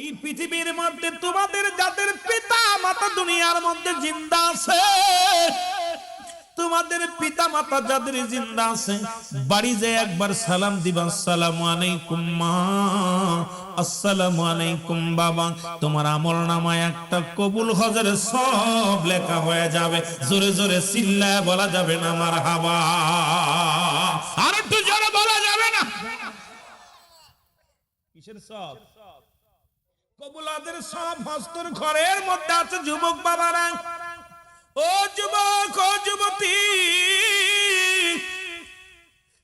এই পৃথিবীর মধ্যে তোমাদের যাদের পিতা মাতা দুনিয়ার মধ্যে জিন্দা আছে, তোমাদের পিতা মাতা যাদের জিন্দা আছে, বাড়ি যায় একবার সালাম দিবা, আসসালামু আলাইকুম মা, আসসালামু আলাইকুম বাবা। তোমার আমলনামায় একটা কবুল হজের সব লেখা হয়ে যাবে। জোরে জোরে চিল্লায় বলা যাবে না মারহাবা? আর একটু জোরে বলা যাবে না? কিসের সব? কবুলাদের সব হস্তর ঘরের মধ্যে আছে। যুবক বাবারা, ও যুবক, ও যুবতী,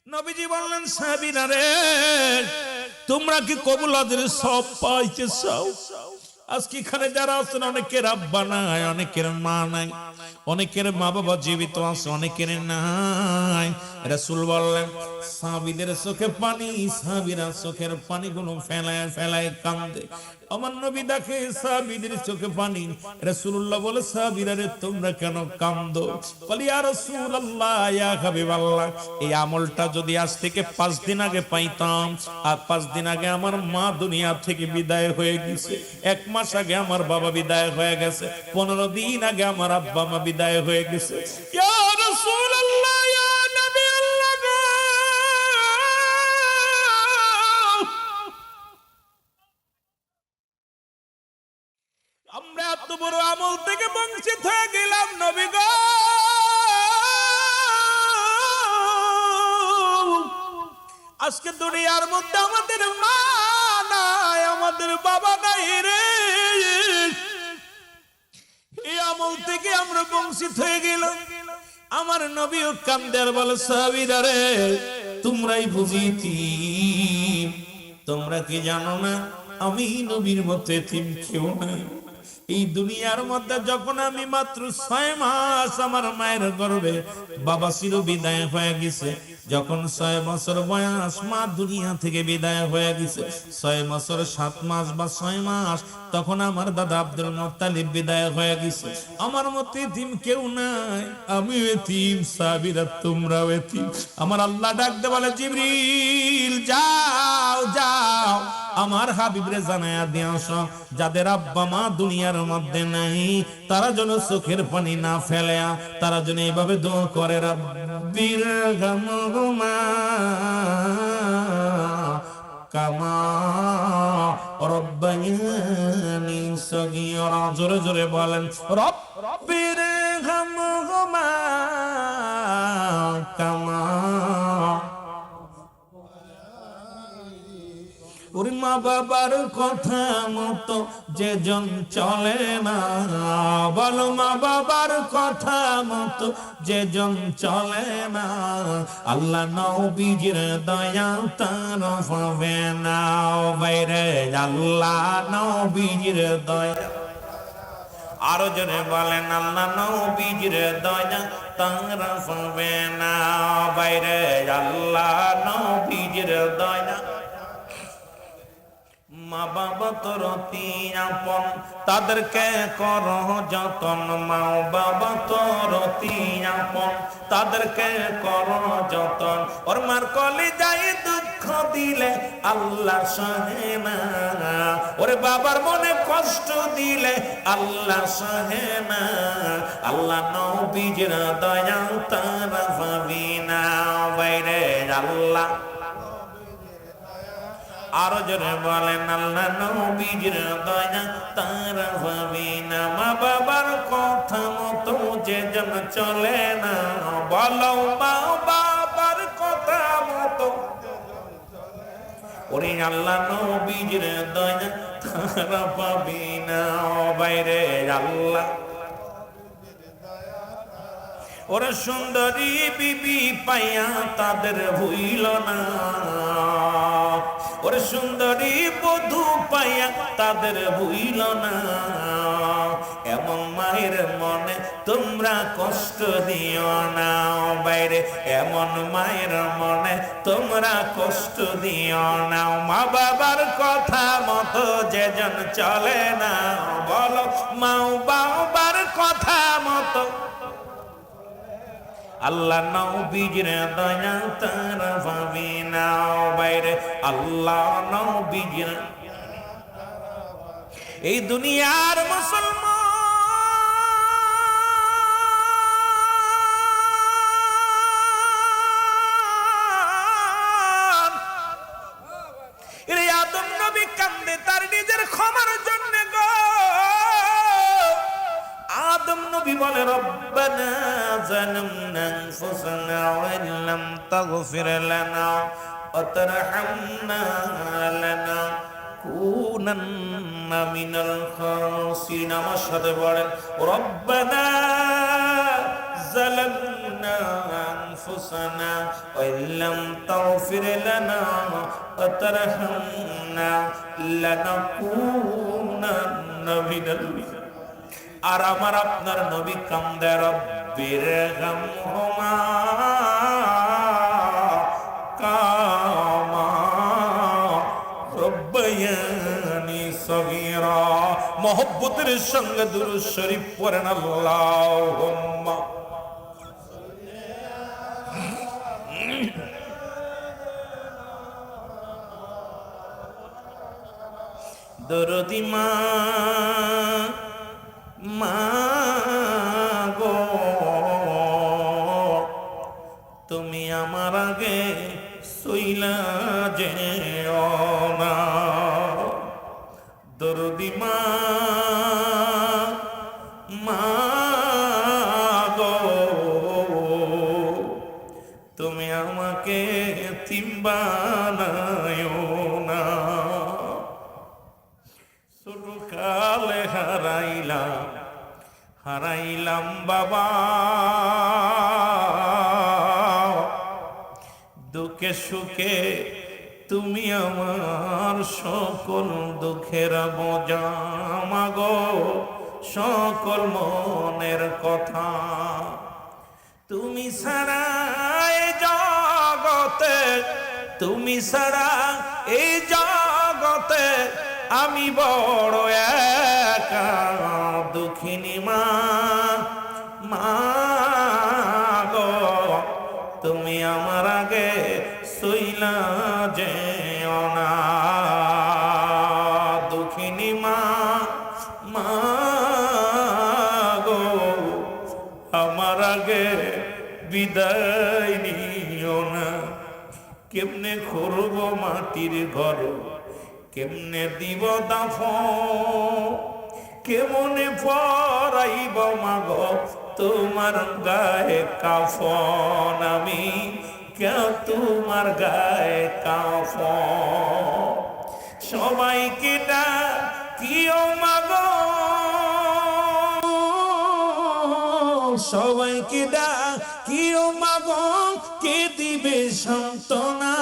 নবীজি বললেন সাহাবীরা রে, তোমরা কি কবুলাদের সব পাইতে চাও? আজকে এখানে যারা আছেন, অনেকের আব্বা নাই, অনেকের মা নাই, অনেকের মা বাবা জীবিত আছে, অনেকের নাই। রাসূল বললেন সাহাবীদের চোখে পানি, সাহাবীরা চোখের পানিগুলো ফেলায় ফেলায় কান্দে। আমার নবী দেখে সাহাবীদের চোখে পানি। রাসূলুল্লাহ বলে, সাহাবীরা রে তোমরা কেন কান্দো? বলি ইয়া রাসূলুল্লাহ, ইয়া হাবিবাল্লাহ, এই আমলটা যদি আজ থেকে 5 দিন আগে পাইতাম, আর 5 দিন আগে আমার মা দুনিয়া থেকে বিদায় হয়ে গেছে, 1 মাস আগে আমার বাবা বিদায় হয়ে গেছে, 15 দিন আগে আমার আব্বা মা বিদায় হয়ে গেছে। ইয়া রাসূলুল্লাহ, ইয়া নবী আল্লাহ, আমরা এত বড় আমল থেকে বঞ্চিত হয়ে গেলাম নবী গো। আজকে দুনিয়ার মধ্যে আমাদের মা নাই, আমাদের বাবা নাই রে। এই আমল থেকে আমরা বঞ্চিত হয়ে গেলাম। আমার নবীও কান্দের বলে, সাহাবীরা রে তোমরাই বুঝিতি, তোমরা কি জানো না আমি নবীর মতো এতিম কেউ নাই। এই দুনিয়ার মধ্যে যখন আমি মাত্র 6 মাস আমার মায়ের গর্ভে, বাবা চির বিদায় হয়ে গেছে। যখন 6 বছর বয়স, মা দুনিয়া থেকে বিদায় হয়ে গেছে। 6 বছর 7 মাস বা 6 মাস, তখন আমার দাদা আব্দুল মুত্তালিব বিদায় হয়ে গেছে। আমার মতো এতিম কেউ নাই, আমি এতিম, সাহাবীরা তোমরাও এতিম। আমার আল্লাহ ডাকতে বলে, জিবরিল যাও যাও আমার হাবিবরে জানায়া দিয়াস, যাদের আব্বা মা দুনিয়ার মধ্যে নাই, তারা যেন চোখের পানি না ফেলে, তারা যেন এইভাবে দোয়া করে, রাব্বির হামহুমা কামা রাব্বায়ানি সগীরা। জোরে জোরে বলেন, রাব্বির হামহুমা কামা। ওরে মা বাবার কথা মতো যেজন চলে না, বলো মা বাবার কথা মতো যেজন চলে না, আল্লাহ নবীজির দয়া তার পাবে না। বাইরে আল্লাহ নবীজির দয়া, আরো জনে বলেন আল্লাহ নবীজির দয়া তার পাবে না। বাইরে আল্লাহ নবীজির দয়া। মা বাবা তোর অতি আপন, তাদেরকে কর যতন। মা বাবা তোর অতি আপন, তাদেরকে কর যতন। ওর মার কলিজায় দুঃখ দিলে আল্লাহ সহে না, ওরে বাবার মনে কষ্ট দিলে আল্লাহ সহে না। আল্লাহ নবীজির দয়া তারা পাবি না। বাইরে আল্লাহ, আরো জোরে বলেন আল্লাহ নবীজির দয়া তারা পাবি না। মা বাবার কথা মতো যেজন চলে না, বলো মা বাবার কথা মতো, ওরে আল্লাহ নবীজির দয়া তারা পাবি না। বাইরে আল্লাহ, ওরা সুন্দরী বিবি পাইয়া তাদের ভুইল না, ওরে সুন্দরী বধূ পাইয়া তাদের ভুইল না। এমন মায়ের মনে তোমরা কষ্ট দিও না। বাইরে এমন মায়ের মনে তোমরা কষ্ট দিও না। মা বাবার কথা মতো যেজন চলে না, বলো মা বাবার কথা মতো আল্লাহ নবীজির দয়া তারা পাবি না। বাইরে আল্লাহ নবীজির এই দুনিয়ার মুসলমান আদম নবী কান্দে তার নিজের ক্ষমার জন্য গো। আদম নবী বলে রব্বানা যালামনা আনফুসানা ওয়া ইল্লাম তাগফির লানা ওয়া তারহামনা লানাকুনান্না মিনাল খাসিরিন। আমার সাথে বলেন রব্বানা যালামনা আনফুসানা ওয়া ইল্লাম তাগফির লানা ওয়া তারহামনা লানাকুনান্না মিনাল। আর আমার আপনার নবী কান্দে রব্বিরহামহুমা কামা রব্বায়ানি সগীরা। মুহাব্বতের সঙ্গে দুরূদ শরীফ পড়েন আল্লাহুম্মা। দরদি মা গো তুমি আমার আগে সইলা যেও না। দরদি মা গো তুমি আমাকে এতিম বানায়ো না। ছোট কালে হারাইলাম বাবা, দুঃখে সুখে তুমি আমার সকল দুঃখের বোঝা মাগো, সকল মনের কথা। তুমি ছাড়া এই জগতে, তুমি ছাড়া এই জগতে আমি বড় একা দুঃখিনী মা গো তুমি আমার আগে সইলা যেও না। দুঃখিনী মা গো আমার আগে বিদায় নিও না। কেমনে করব মাটির ঘর, কেমনে দিব দাফন, কেমনে পরাইব মাগো তোমার গায়ে কাফন। আমি কেউ তোমার গায়ে কাফন। সবাইকে ডাকিও মাগো, সবাইকে ডাকিও মাগো, কে দিবে সান্ত্বনা।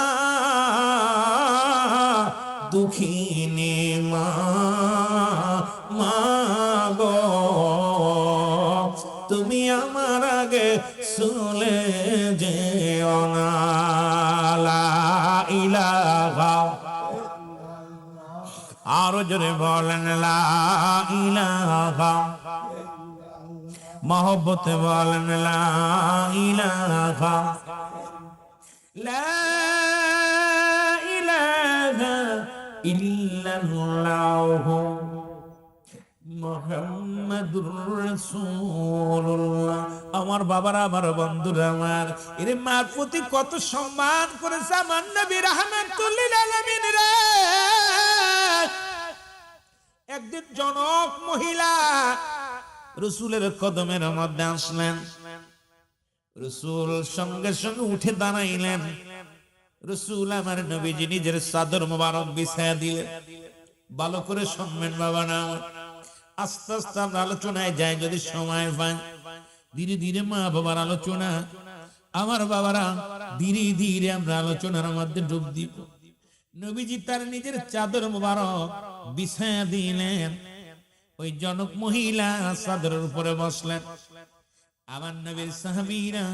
দুঃখিনী মা গো তুমি আমার আগে চলে যেও না। লা ইলাহা, আরো জোরে বলেন লা ইলাহা। মহব্বতে বলেন লা ইলাহা, লা ইলাহা ইল্লাল্লাহু মুহাম্মাদুর রাসূলুল্লাহ। আমার বাবারা, আমার বন্ধুরা, আমার এর মার প্রতি কত সম্মান করেছে আমার নবী রাহমাতুল লিল আলামিন রে। একদিন জনক মহিলা রাসূলের কদমের মধ্যে আসলেন। রাসূল সঙ্গে সঙ্গে উঠে দাঁড়াইলেন। রাসূল আমার নবীজি নিজের চাদর মোবারক বিছায়া দিলেন। ভালো করে শুনবেন বাবা না, আস্তে আস্তে আমরা আলোচনায় যাই যদি সময় পাই। ধীরে ধীরে মা বাবার আলোচনা, আমার বাবারা ধীরে ধীরে আমরা আলোচনার মধ্যে ডুব দিব। নবীজি তার নিজের চাদর মোবারক বিছায়া দিলেন। ওই জনক মহিলা চাদরের উপরে বসলেন। আমার নবীর সাহাবীরা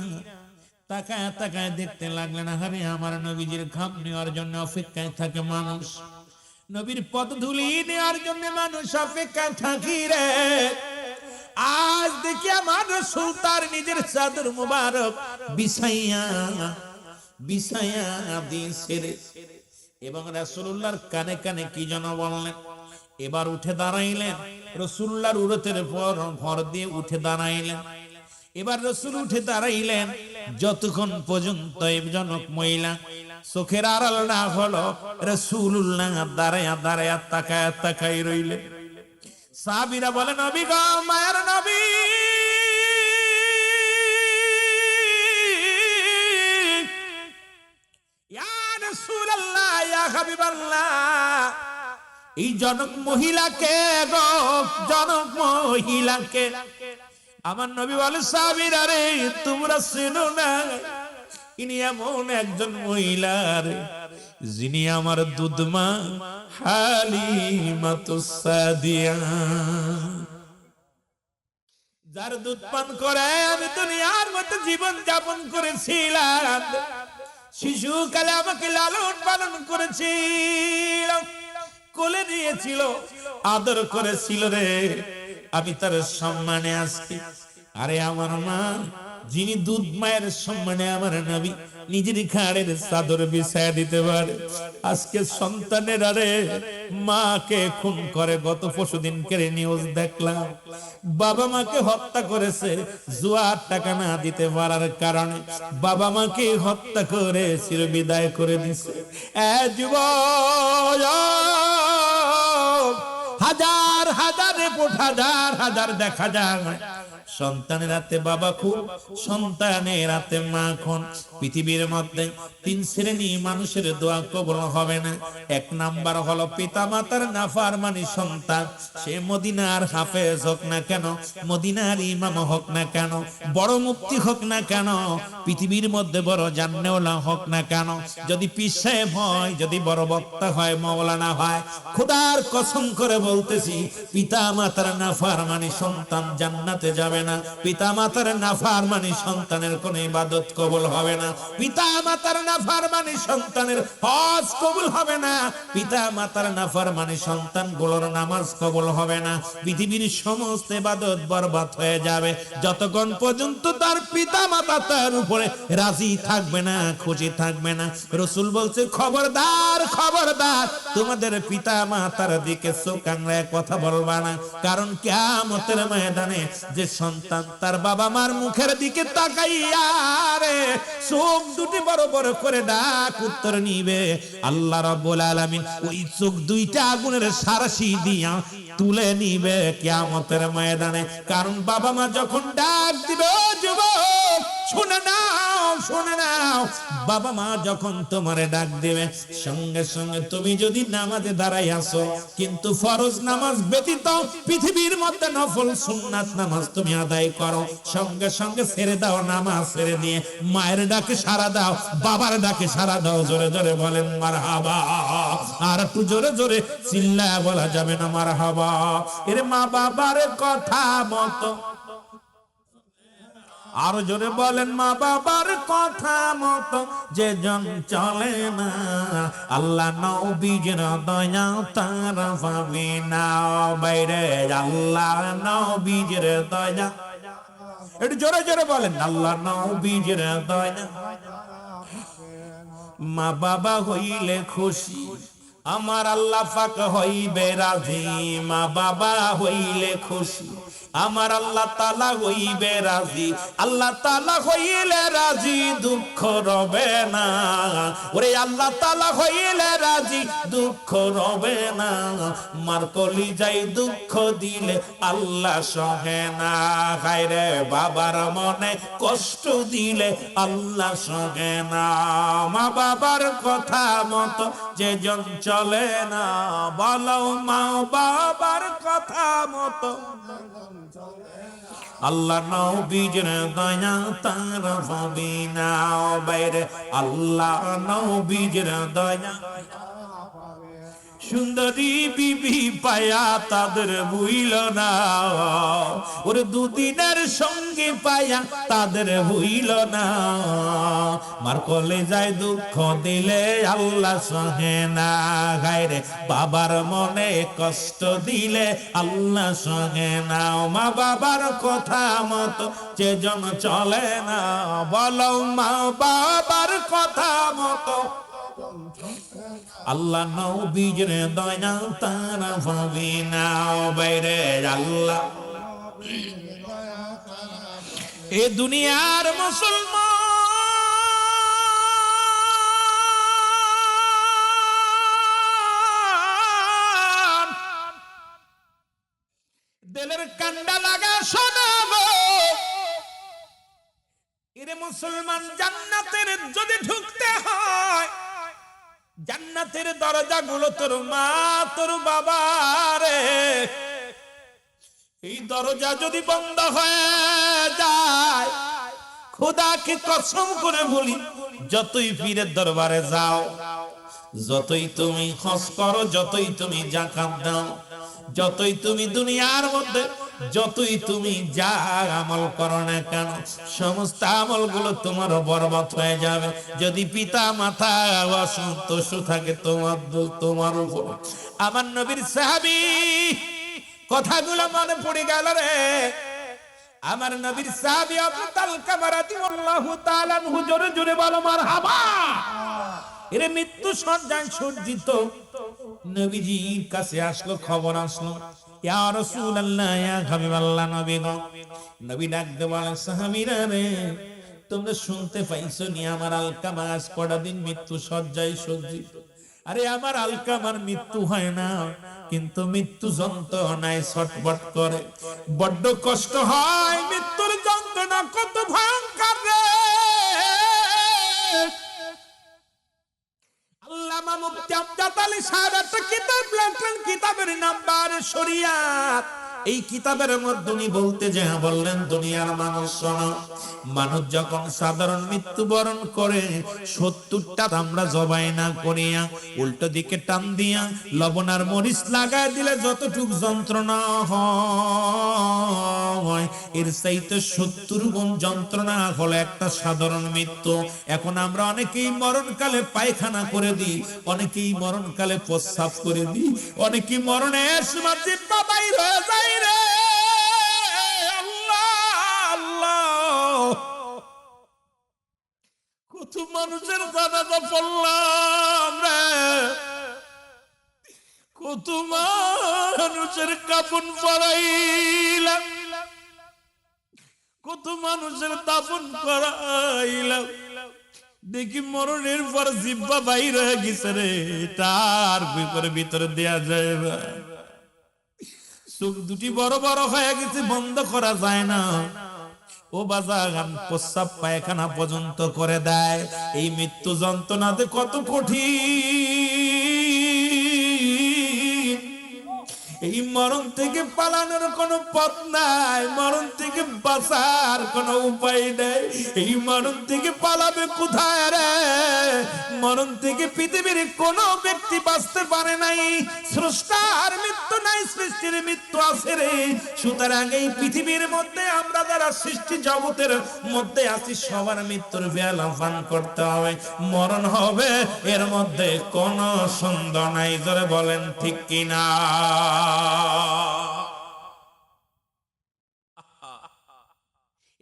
তাকায় তাকায় দেখতে লাগলেন। আরে আমার নবীজির ঘাম নেওয়ার জন্য অপেক্ষায় থাকে মানুষ, নবীর পদধূলি নেওয়ার জন্য মানুষ অপেক্ষায় থাকি রে। আজ দেখি আমার রাসূল তার নিজের চাদর মুবারক বিছাইয়া দিয়েছে। এবং রাসূলুল্লাহর কানে কানে কি যেন বললেন, এবার উঠে দাঁড়াইলেন, রাসূলুল্লাহর উরতের ভর দিয়ে উঠে দাঁড়াইলেন। এবার রাসূল উঠে দাঁড়াইলেন, যতক্ষণ পর্যন্ত এই জনক মহিলা চোখের আড়াল না হলো, রাসূলুল্লাহ দাঁড়ায়া দাঁড়ায়া তাকায়া তাকাই রইলেন। সাহাবীরা বলে, নবী গো, মায়ের নবী, ইয়া রাসূলুল্লাহ, ইয়া হাবিবাল্লাহ, এই জনক মহিলাকে গো, জনক মহিলাকে। আমার নবী বলে, সাহাবীরা রে, তোমরা চেনো না, ইনি এমন একজন মহিলা রে, যিনি আমার দুধমা হালিমাতুস সাদিয়া, যার দুধ পান করে আমি দুনিয়ার মধ্যে জীবন যাপন করেছিলাম। শিশুকালে আমাকে লালন পালন করেছিল, কোলে নিয়েছিল, আদর করেছিল রে, আমি তার সম্মানে আসছি। আরে আমার মা, যিনি দুধ মায়ের সম্মানে আমার নবী নিজের ঘাড়ের চাদর বিছায়া দিতে পারে, আজকে সন্তানের আরে মাকে খুন করে। গত পরশুদিন কেড়ে নিউজ দেখলাম, বাবা মাকে হত্যা করেছে জুয়ার টাকা না দিতে পারার কারণে, বাবা মাকে হত্যা করে চিরবিদায় করে দিছে। হাজার হাজার রিপোর্ট, হাজার হাজার দেখা যায়, সন্তানের হাতে বাবা খুন, সন্তানের হাতে মা খুন। পৃথিবীর মধ্যে তিন শ্রেণী মানুষের দোয়া কবুল হবে না। এক নাম্বার হলো পিতা মাতার নাফরমানি সন্তান, সে মদিনার হাফেজ হোক না কেন, মদিনার ইমাম হোক না কেন, বড় মুফতি হোক না কেন, পৃথিবীর মধ্যে বড় জান্নেওয়ালা হোক না কেন, যদি পীর সাহেব হয়, যদি বড় বক্তা হয়, মাওলানা হয়, খোদার কসম করে বলতেছি, পিতা মাতার নাফরমানি সন্তান জান্নাতে যাবে না। পিতা মাতার নাফরমানি সন্তানের কোনো ইবাদত কবুল হবে না। পিতা মাতার নাফরমানি সন্তানের হজ কবুল হবে না। পিতা মাতার নাফরমানি সন্তানগুলোর নামাজ কবুল হবে না। পৃথিবীর সমস্ত ইবাদত বরবাদ হয়ে যাবে যতক্ষণ পর্যন্ত তার পিতা মাতা তার উপরে রাজি থাকবে না, খুশি থাকবে না। রাসূল বলছে, খবরদার খবরদার, তোমাদের পিতা মাতার দিকে চোখ আংড়ায় কথা বলবা না, কারণ কিয়ামতের ময়দানে যে সন্তান তার বাবা মার মুখের দিকে তাকাইয়া রে চোখ দুটি বড় বড় করে ডাক উত্তর নিবে, আল্লাহ রাব্বুল আলামিন ওই চোখ দুইটা আগুনের সারাশি দিয়া তুলে নিবে কিয়ামতের ময়দানে। কারণ বাবা মা যখন ডাক দিবে, ও যুবক শুনে নাও, শুনে নাও, বাবা মা যখন তোমারে ডাক দিবে, সঙ্গে সঙ্গে তুমি যদি নামাজে দাঁড়াই আসো, কিন্তু ফরজ নামাজ ব্যতীত পৃথিবীর মধ্যে নফল সুন্নাত নামাজ তুমি আদায় করো, সঙ্গে সঙ্গে ছেড়ে দাও, নামাজ ছেড়ে দিয়ে মায়ের ডাকে সাড়া দাও, বাবার ডাকে সাড়া দাও। জোরে জোরে বলেন মারহাবা। আর একটু জোরে জোরে চিল্লায় বলা যাবে না মারহাবা। এর মা বাবার কথা মতো, আর জোরে বলেন মা বাবার কথা মতো যে জন চলে না, আল্লাহ নবীর দয়া তার পাবে না। বাইরে আল্লাহ নবীর দয়া, একটু জোরে জোরে বলেন, আল্লাহ নবীর দয়া। মা বাবা হইলে খুশি, আমার আল্লাহ পাক হইবে রাজি। মা বাবা হইলে খুশি, আমার আল্লাহ তাআলা হইবে রাজি। আল্লাহ তাআলা হইলে রাজি, দুঃখ রবে না। ওরে আল্লাহ তাআলা হইলে রাজি, দুঃখ রবে না। মার কলিজায় দুঃখ দিলে আল্লাহ সহে না। হায়রে বাবার মনে কষ্ট দিলে আল্লাহ সহে না। মা বাবার কথা মতো যে জন চলে না, বলো মা বাবার কথা মতো আল্লাহ নবীর দয়া তার হবে না। বাইরে আল্লাহ নবীর দয়া। সুন্দরী বিবি পায়া তাদের ভুইল না, ওর দুদিনের সঙ্গে পায়া তাদের ভুইল না। মার কলেজায় দুঃখ দিলে আল্লাহ সহে না। গায়রে বাবার মনে কষ্ট দিলে আল্লাহ সহে না। মা বাবার কথা মতো যে জন চলে না, বলো মা বাবার কথা মতো আল্লাহ নবীর দয়া তারা পাবে না বাইরে আল্লাহ এ দুনিয়ার মুসলমান দিলের কান্ডা লাগা শোনাবো এরে মুসলমান জান্নাতের যদি ঢুকতে হয় জান্নাতের দরজাগুলো তোর মা তোর বাবা রে এই দরজা যদি বন্ধ হয়ে যায় খোদাকে কসম করে বলি যতই পীরের দরবারে যাও যতই তুমি হজ করো যতই তুমি যাকাত দাও যতই তুমি দুনিয়ার মধ্যে যতই তুমি যা আমল করো না কেন সমস্ত আমলগুলো তোমার বরবাদ হয়ে যাবে যদি পিতা মাতা অসন্তুষ্ট থাকে তোমার উপর আমার নবীর সাহাবী কথাগুলো মনে পড়ে গেল রে আমার নবীর সাহাবী আবু তালকা রাদিয়াল্লাহু তাআলা আনহু জোরে জোরে বলো মারহাবা এরে মৃত্যু সজ্জায় সজ্জিত নবীজির কাছে আসলো খবর আসলো ইয়া রাসূলুল্লাহ ইয়া হাবিবাল্লাহ নবী গো নবী ডাকতে বলে সাহাবীরা রে তোমরা শুনতে পাইছো নি আমার আলকামা আজ কটা দিন মৃত্যু সজ্জায় সজ্জিত আরে আমার আলকামার মৃত্যু হয় না কিন্তু মৃত্যু যন্ত্রণায় ছটফট করে বড্ড কষ্ট হয় মৃত্যুর যন্ত্রণা কত ভয়ঙ্কর রে আল্লামা মুফতি আমজাদ আলী সাহেব একটা কিতাব লেখলেন কিতাবের নাম বারে শরিয়াত এই কিতাবের মধ্যে উনি বলতে যে বললেন দুনিয়ার মানুষ শোনো মানুষ যখন সাধারণ মৃত্যুবরণ করে 70টা আমরা জবাই না করিয়া উল্টো দিকে টান দিয়া লবণ আর মরিচ লাগায় দিলে যতটুক যন্ত্রণা হয় এর চাইতে 70 গুণ যন্ত্রণা হলো একটা সাধারণ মৃত্যু এখন আমরা অনেকেই মরণকালে পায়খানা করে দিই অনেকেই মরণকালে প্রস্রাব করে দিই অনেকেই মরণের সময় জিব্বা বাইর হয়ে যায় রে আল্লাহ আল্লাহ কত মানুষের জানাজা পড়লাম রে কত মানুষের কাফন পরাইলাম কত মানুষের দাফন করাইলাম দেখি মরণের পর জিব্বা বাইর হয়ে গেছে রে তার ভিতরে দেয়া যায় না চোখ দুটি বড় বড় হয়ে গেছে বন্ধ করা যায় না ও বাজার প্রস্রাব পায়খানা পর্যন্ত করে দেয় এই মৃত্যু যন্ত্রণাতে কত কঠিন এই মরণ থেকে পালানোর কোনো পথ নাই মরণ থেকে বাঁচার কোনো উপায় নেই এই মরণ থেকে পালাবে কোথায় রে মরণ থেকে পৃথিবীর কোনো ব্যক্তি বাঁচতে পারে নাই স্রষ্টার মৃত্যু নাই সৃষ্টির মৃত্যু আছে রে সুতরাং এই পৃথিবীর মধ্যে আমরা যারা সৃষ্টি জগতের মধ্যে আছি সবার মৃত্যুর বেলা পান করতে হবে মরণ হবে এর মধ্যে কোনো সন্দেহ নাই ধরে বলেন ঠিক কিনা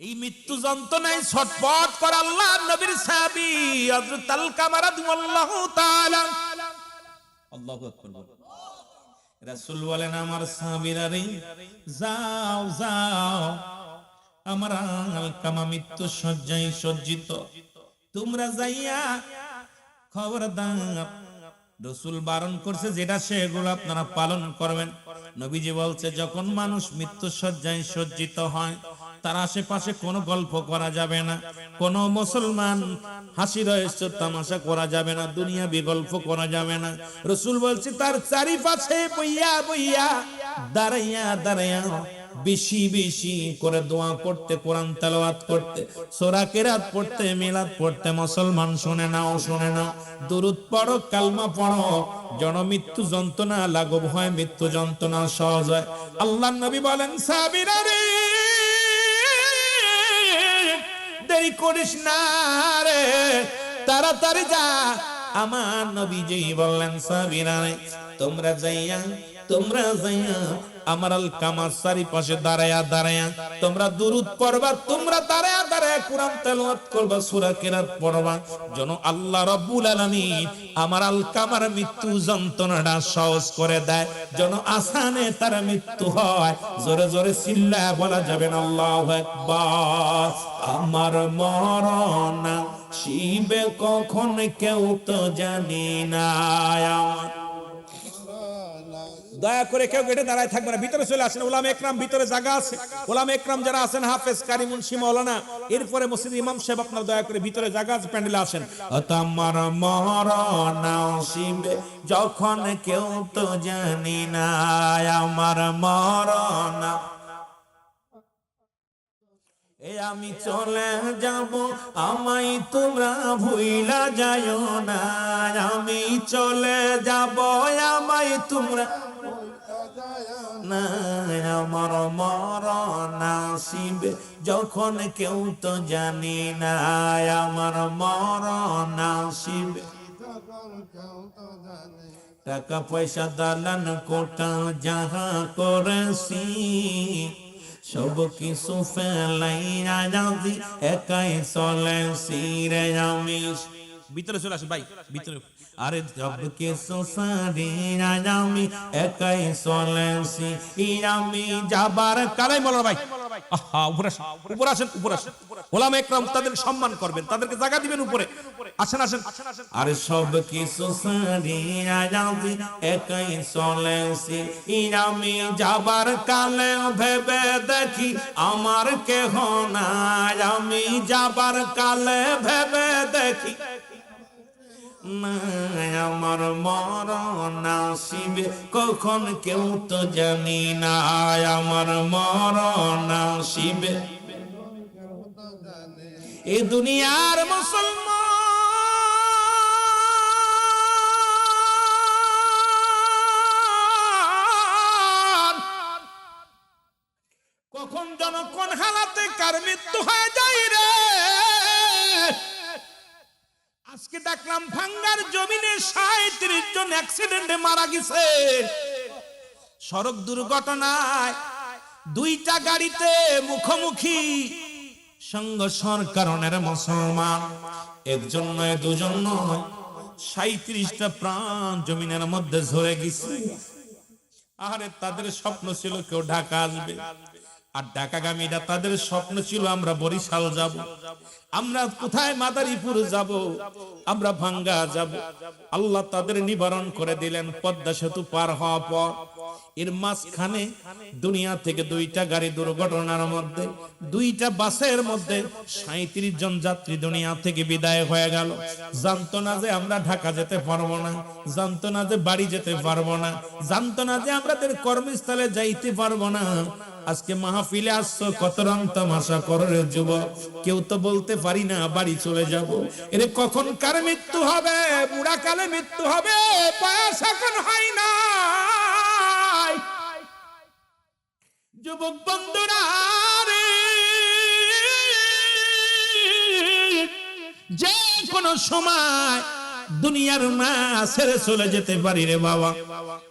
এই মৃত্যু যন্ত্রণায় ছটফট করে আল্লাহ নবীর সাহাবী হযরত আলকামা রাদিয়াল্লাহু তাআলা আল্লাহু আকবার রাসূল বলেন আমার সাহাবীরা রে যাও যাও আমার আলকামা মৃত্যু শয্যায় সজ্জিত তোমরা যাইয়া খবরদার রাসূল বারণ করছে যেটা সেগুলো আপনারা পালন করবেন নবীজি বলছে যখন মানুষ মৃত্যু শয্যায় সজ্জিত হয় তার আশেপাশে কোনো গল্প করা যাবে না কোনো মুসলমান হাসি রহস্য তামাশা করা যাবে না দুনিয়াবি গল্প করা যাবে না রাসূল বলছে তার চারিপাশে বইয়া বইয়া দাঁড়াইয়া দাঁড়াইয়া বেশি বেশি করে দোয়া করতে কোরআন তেলাওয়াত করতে সূরা কিরাত পড়তে মিলাদ পড়তে মুসলমান শুনে নাও দুরূদ পড়ো কালমা পড়ো জন মৃত্যু যন্ত্রণা লাঘব হয় মৃত্যু যন্ত্রণা সহজ হয় আল্লাহর নবী বলেন সাহাবীরা রে দেরি করিস না রে তাড়াতাড়ি যা আমার নবীজি বললেন সাহাবীরা রে তোমরা যাইয়া আমার আলকামার চারিপাশে দাঁড়ায়া দাঁড়ায়া তোমরা দুরূদ পড়বা তোমরা দাঁড়ায়া দাঁড়ায়া পায়ে কোরআন তেলাওয়াত করবা, সূরা কিরাত পড়বা, যেন আল্লাহ রাব্বুল আলামিন আমার আলকামার মৃত্যু যন্ত্রণাটা সহজ করে দেয়, যেন আসানে তার মৃত্যু হয়। জোরে জোরে চিল্লায় বলা যাবে না আল্লাহু আকবার। আমার মরণ শিবে কখন কেউ তো জানি না। দয়া করে কেউ কেটে দাঁড়ায় থাকবে না, ভিতরে চলে আসেন। ওলামা একরাম ভিতরে জায়গা আছে, ওলামা একরাম যারা আছেন, হাফেজ, কারি, মুন্সি, মাওলানা, এরপরে মসজিদ ইমাম সাহেব, আপনারা দয়া করে ভিতরে জায়গা আছে, প্যান্ডেলে আসেন। আমার মরণ আসিবে যখন কেউ তো জানি না, আমার মরণ আমি চলে যাব, আমায় তোমরা ভুইলা যাইও না, আমি চলে যাব, আমায় তোমরা না, আমার মরণ আসিবে যখন কেউ তো জানি না, আমার মরণ আসিবে। টাকা পয়সা দালান কোটা যাহা করেছি, সব কিছু ফেলাইয়া যাবি, একাই চলেছি রে আমি। ভিতরে চলে আসুন ভাই, ভিতরে। আরে সব কিছু সারিয়া আমি একাই চলেছি, আমি যাবার কালাই বলো ভাই। উপরে আসেন, উপরে আসেন, উপরে আসেন। ওলামা একরাম তাদের সম্মান করবেন, তাদেরকে জায়গা দিবেন উপরে। আসেন আসেন। আরে সব কিছু সারিয়া আমি একাই চলেছি, আমি যাবার কালে ভেবে দেখি আমার কেহ নাই, আমি যাবার কালে ভেবে দেখি আমার মরণ আসিবে কখন কেউ তো জানি না, আমার মরণ আসিবে। এ দুনিয়ার মুসলমান কখন যেন কোন হালাতে কার মৃত্যু হয়ে যায় রে। আজকে দেখলাম ভাঙ্গার জমিনে ৩৭ জন অ্যাক্সিডেন্টে মারা গেছে। সড়ক দুর্ঘটনায় দুইটা গাড়িতে মুখোমুখি সংঘর্ষের কারণে মুসলমান একজন নয়, দুজন নয়, ৩৭টা প্রাণ জমিনের মধ্যে ঝরে গেছে। আরে তাদের স্বপ্ন ছিল কেউ ঢাকা আসবে, আর ঢাকাগামীরা তাদের স্বপ্ন ছিল আমরা বরিশাল যাব, আমরা কোথায় মাদারীপুর যাব, আমরা ভাঙ্গা যাব। আল্লাহ তাদের নিবারণ করে দিলেন পদ্মা সেতু পার হওয়া পর। এর মাঝখানে দুনিয়া থেকে দুইটা গাড়ি দুর্ঘটনার মধ্যে, দুইটা বাসের মধ্যে ৩৭ জন যাত্রী দুনিয়া থেকে বিদায় হয়ে গেল। জানতো না যে আমরা ঢাকা যেতে পারবো না, জানতো না যে বাড়ি যেতে পারবো না, জানতো না যে আমাদের কর্মস্থলে যাইতে পারবো না। আজকে মাহফিলে আসছো, কত রং তামাশা করো রে যুবক, কেউ তো বলতে পারি না বাড়ি চলে যাব। এর কখন কার মৃত্যু হবে, বুড়া কালে মৃত্যু হবে, বয়স এখন হয় না। যুবক বন্ধুরা রে, যে কোনো সময় দুনিয়ার মা ছেড়ে চলে যেতে পারি রে বাবা।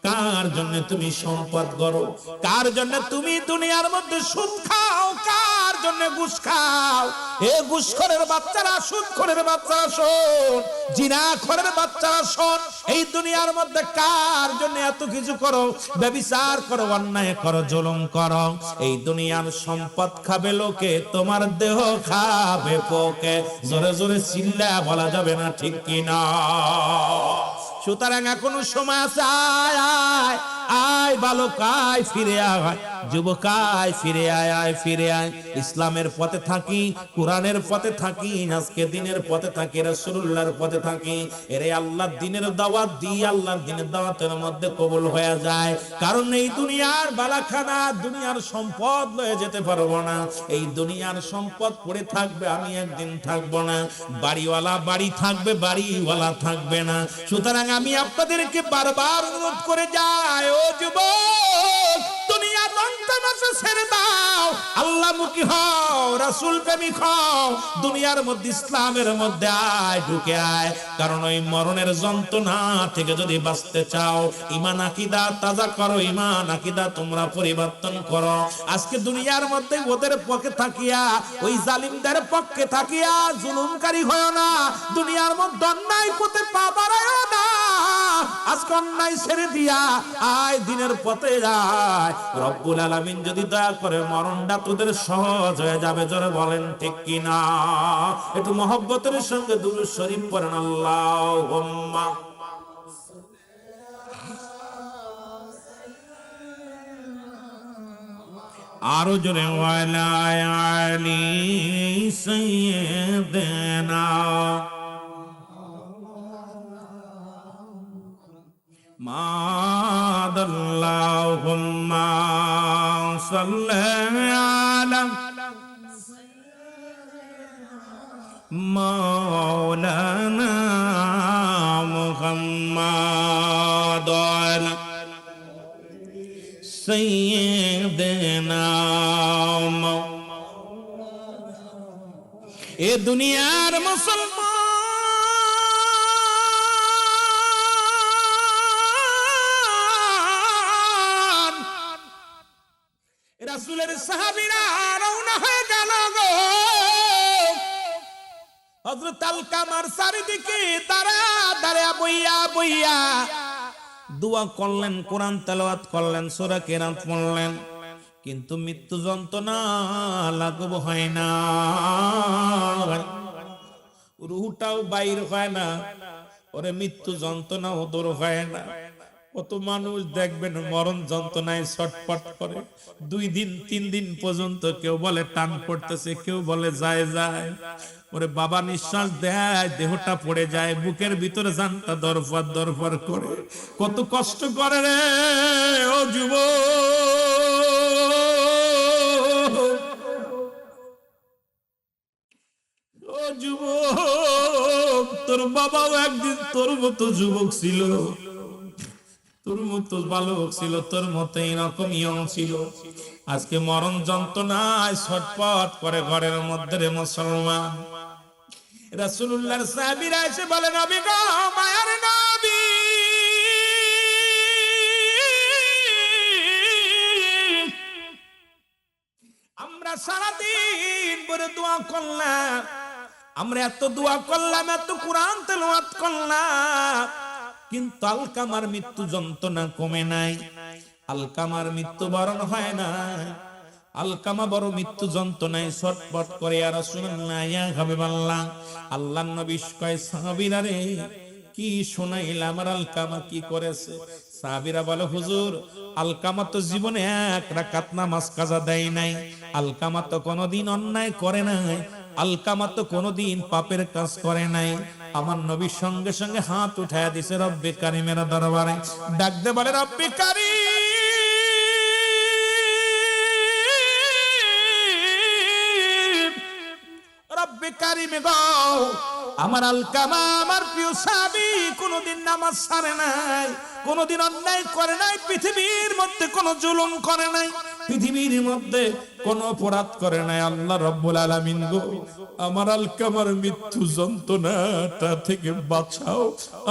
কার জন্য তুমি সম্পদ করো, কার জন্য তুমি দুনিয়ার মধ্যে সুদ খাও, কার জন্য ঘুষ খাও। এ ঘুষখোরের বাচ্চারা, সুদখোরের বাচ্চারা শোন, জিনাখোরের বাচ্চারা শোন, এই দুনিয়ার মধ্যে কার জন্য এত কিছু করো, ব্যভিচার করো, অন্যায় করো, জুলুম করো। এই দুনিয়ার সম্পদ খাবে লোকে, তোমার দেহ খাবে পোকে। জোরে জোরে চিল্লা বলা যাবে না ঠিক কিনা। সুতরাং এখনো সময় আছে, আয় আয় আয় বালক আয়, ফিরে আয় যুবক আয়, ফিরে আয় আয়, ফিরে আয়। ইসলামের পথে থাকি, কোরআনের পথে থাকি, আজকে দিনের পথে থাকি, রাসূলুল্লাহর পথে থাকি। এরে আল্লাহর দিনের দাওয়াত দিয়ে আল্লাহর দিনের দাওয়াতের মধ্যে কবুল হয়ে যায়। কারণ এই দুনিয়ার বালাখানা, দুনিয়ার সম্পদ লয়ে যেতে পারবো না। এই দুনিয়ার সম্পদ পড়ে থাকবে, আমি একদিন থাকবো না। বাড়িওয়ালা বাড়ি থাকবে, বাড়িওয়ালা থাকবে না। সুতরাং আমি আপনাদেরকে বারবার অনুরোধ করে যাই, ও যুবক, দুনিয়া রং তামাশা ছেড়ে দাও, আল্লাহমুখী হও, রাসূল প্রেমিক হও, দুনিয়ার মধ্যে ইসলামের মধ্যে আয়, ঢুকে আয়। কারণ ওই মরণের যন্ত্রণা থেকে যদি বাঁচতে চাও, ঈমান আকীদা তাজা করো, ঈমান আকীদা তোমরা পরিবর্তন করো। আজকে দুনিয়ার মধ্যে ওদের পক্ষে থাকিয়া, ওই জালিমদের পক্ষে থাকিয়া জুলুমকারী হয় না। দুনিয়ার মধ্যে অন্যায় পথে পা বাড়ায়ও না। আজকে অন্যায় ছেড়ে দিয়া আয় দিনের পথে যায়। রব্বুল আলামিন যদি দয়া করে মরণটা তোদের সহজ হয়ে যাবে। জোরে বলেন ঠিক কিনা? একটু মহব্বতের সঙ্গে দুরূদ শরীফ পড়েন। আল্লাহুম্মা আরো জোরে ওয়ালা আলি সাইয়্যিদিনা মাদাল্লাহুম্মা সাল্লি আলা মাওলানা মুহাম্মাদ সাইয়্যিদিনা। এ দুনিয়ার মুসলমান, রাসূলের সাহাবীরা রওনা হয়ে গেল গো। হযরত আলকামার চারিদিকে দাঁড়া বইয়া বইয়া দোয়া করলেন, কোরআন তেলাওয়াত করলেন, সূরা কিরাত পড়লেন, কিন্তু মৃত্যু যন্ত্রণা লাঘব হয় না। রুহটাও বাইর হয় না, ওরে মৃত্যু যন্ত্রণাও দূর হয় না। কত মানুষ দেখবেন মরণ যন্ত্রণায় ছটফট করে 2 দিন 3 দিন পর্যন্ত। কেউ বলে টান পড়তেছে, কেউ বলে যায় যায়। ওরে বাবা নিঃশ্বাস দেয়, দেহটা পড়ে যায়, বুকের ভিতরে জানটা দরফর দরফর করে। কত কষ্ট করে রে ও যুবক, ও যুবক, তোর বাবাও একদিন তোর মতো যুবক ছিল, তোর মতো বালক ছিল, তোর মতো এরকম ইয়ং ছিল। আজকে মরণ যন্ত্রণায় ছটফট করে ঘরের মধ্যে রে মুসলমান। রাসূলুল্লাহর সাহাবীরা এসে বলে, নবী গো, মায়ার নবী, আমরা সারাদিন পরে দোয়া করলাম, আমরা এত দোয়া করলাম, এত কোরআন তেলাওয়াত করলাম, কিন্তু আলকামার মৃত্যু যন্ত্রণা কমে নাই, আলকামার মৃত্যু বরণ হয় না। আলকামা বড় মৃত্যু যন্ত্রণায় ছটফট করে। আর রাসূলুল্লাহ ইয়া হাবিবাল্লাহ, আল্লাহর নবী কয়, সাহাবীরা রে, কি শোনাইলা আমার আলকামা কি করেছে? সাহাবীরা বলে, হুজুর, আলকামা তো জীবনে 1 রাকাত নামাজ কাজা দেয় নাই, আলকামা তো কোনোদিন অন্যায় করে নাই, আলকামা তো কোনোদিন পাপের কাজ করে নাই। আমার নবীর সঙ্গে সঙ্গে হাত উঠায়া দিছে রব্বে কারিমের দরবারে, ডাক দে বলে, রব্বে কারীম, রব্বে কারীম গো, আমার আলকামা, আমার প্রিয় সাহাবী কোনোদিন নামাজ ছাড়ে নাই, কোনোদিন অন্যায় করে নাই, পৃথিবীর মধ্যে কোনো জুলুম করে নাই, পৃথিবীর মধ্যে কোনো অপরাধ করে নাই। আল্লাহ রাব্বুল আলামিন গো, আমার আলকামার মৃত্যু যন্ত্রণাটা থেকে বাঁচাও,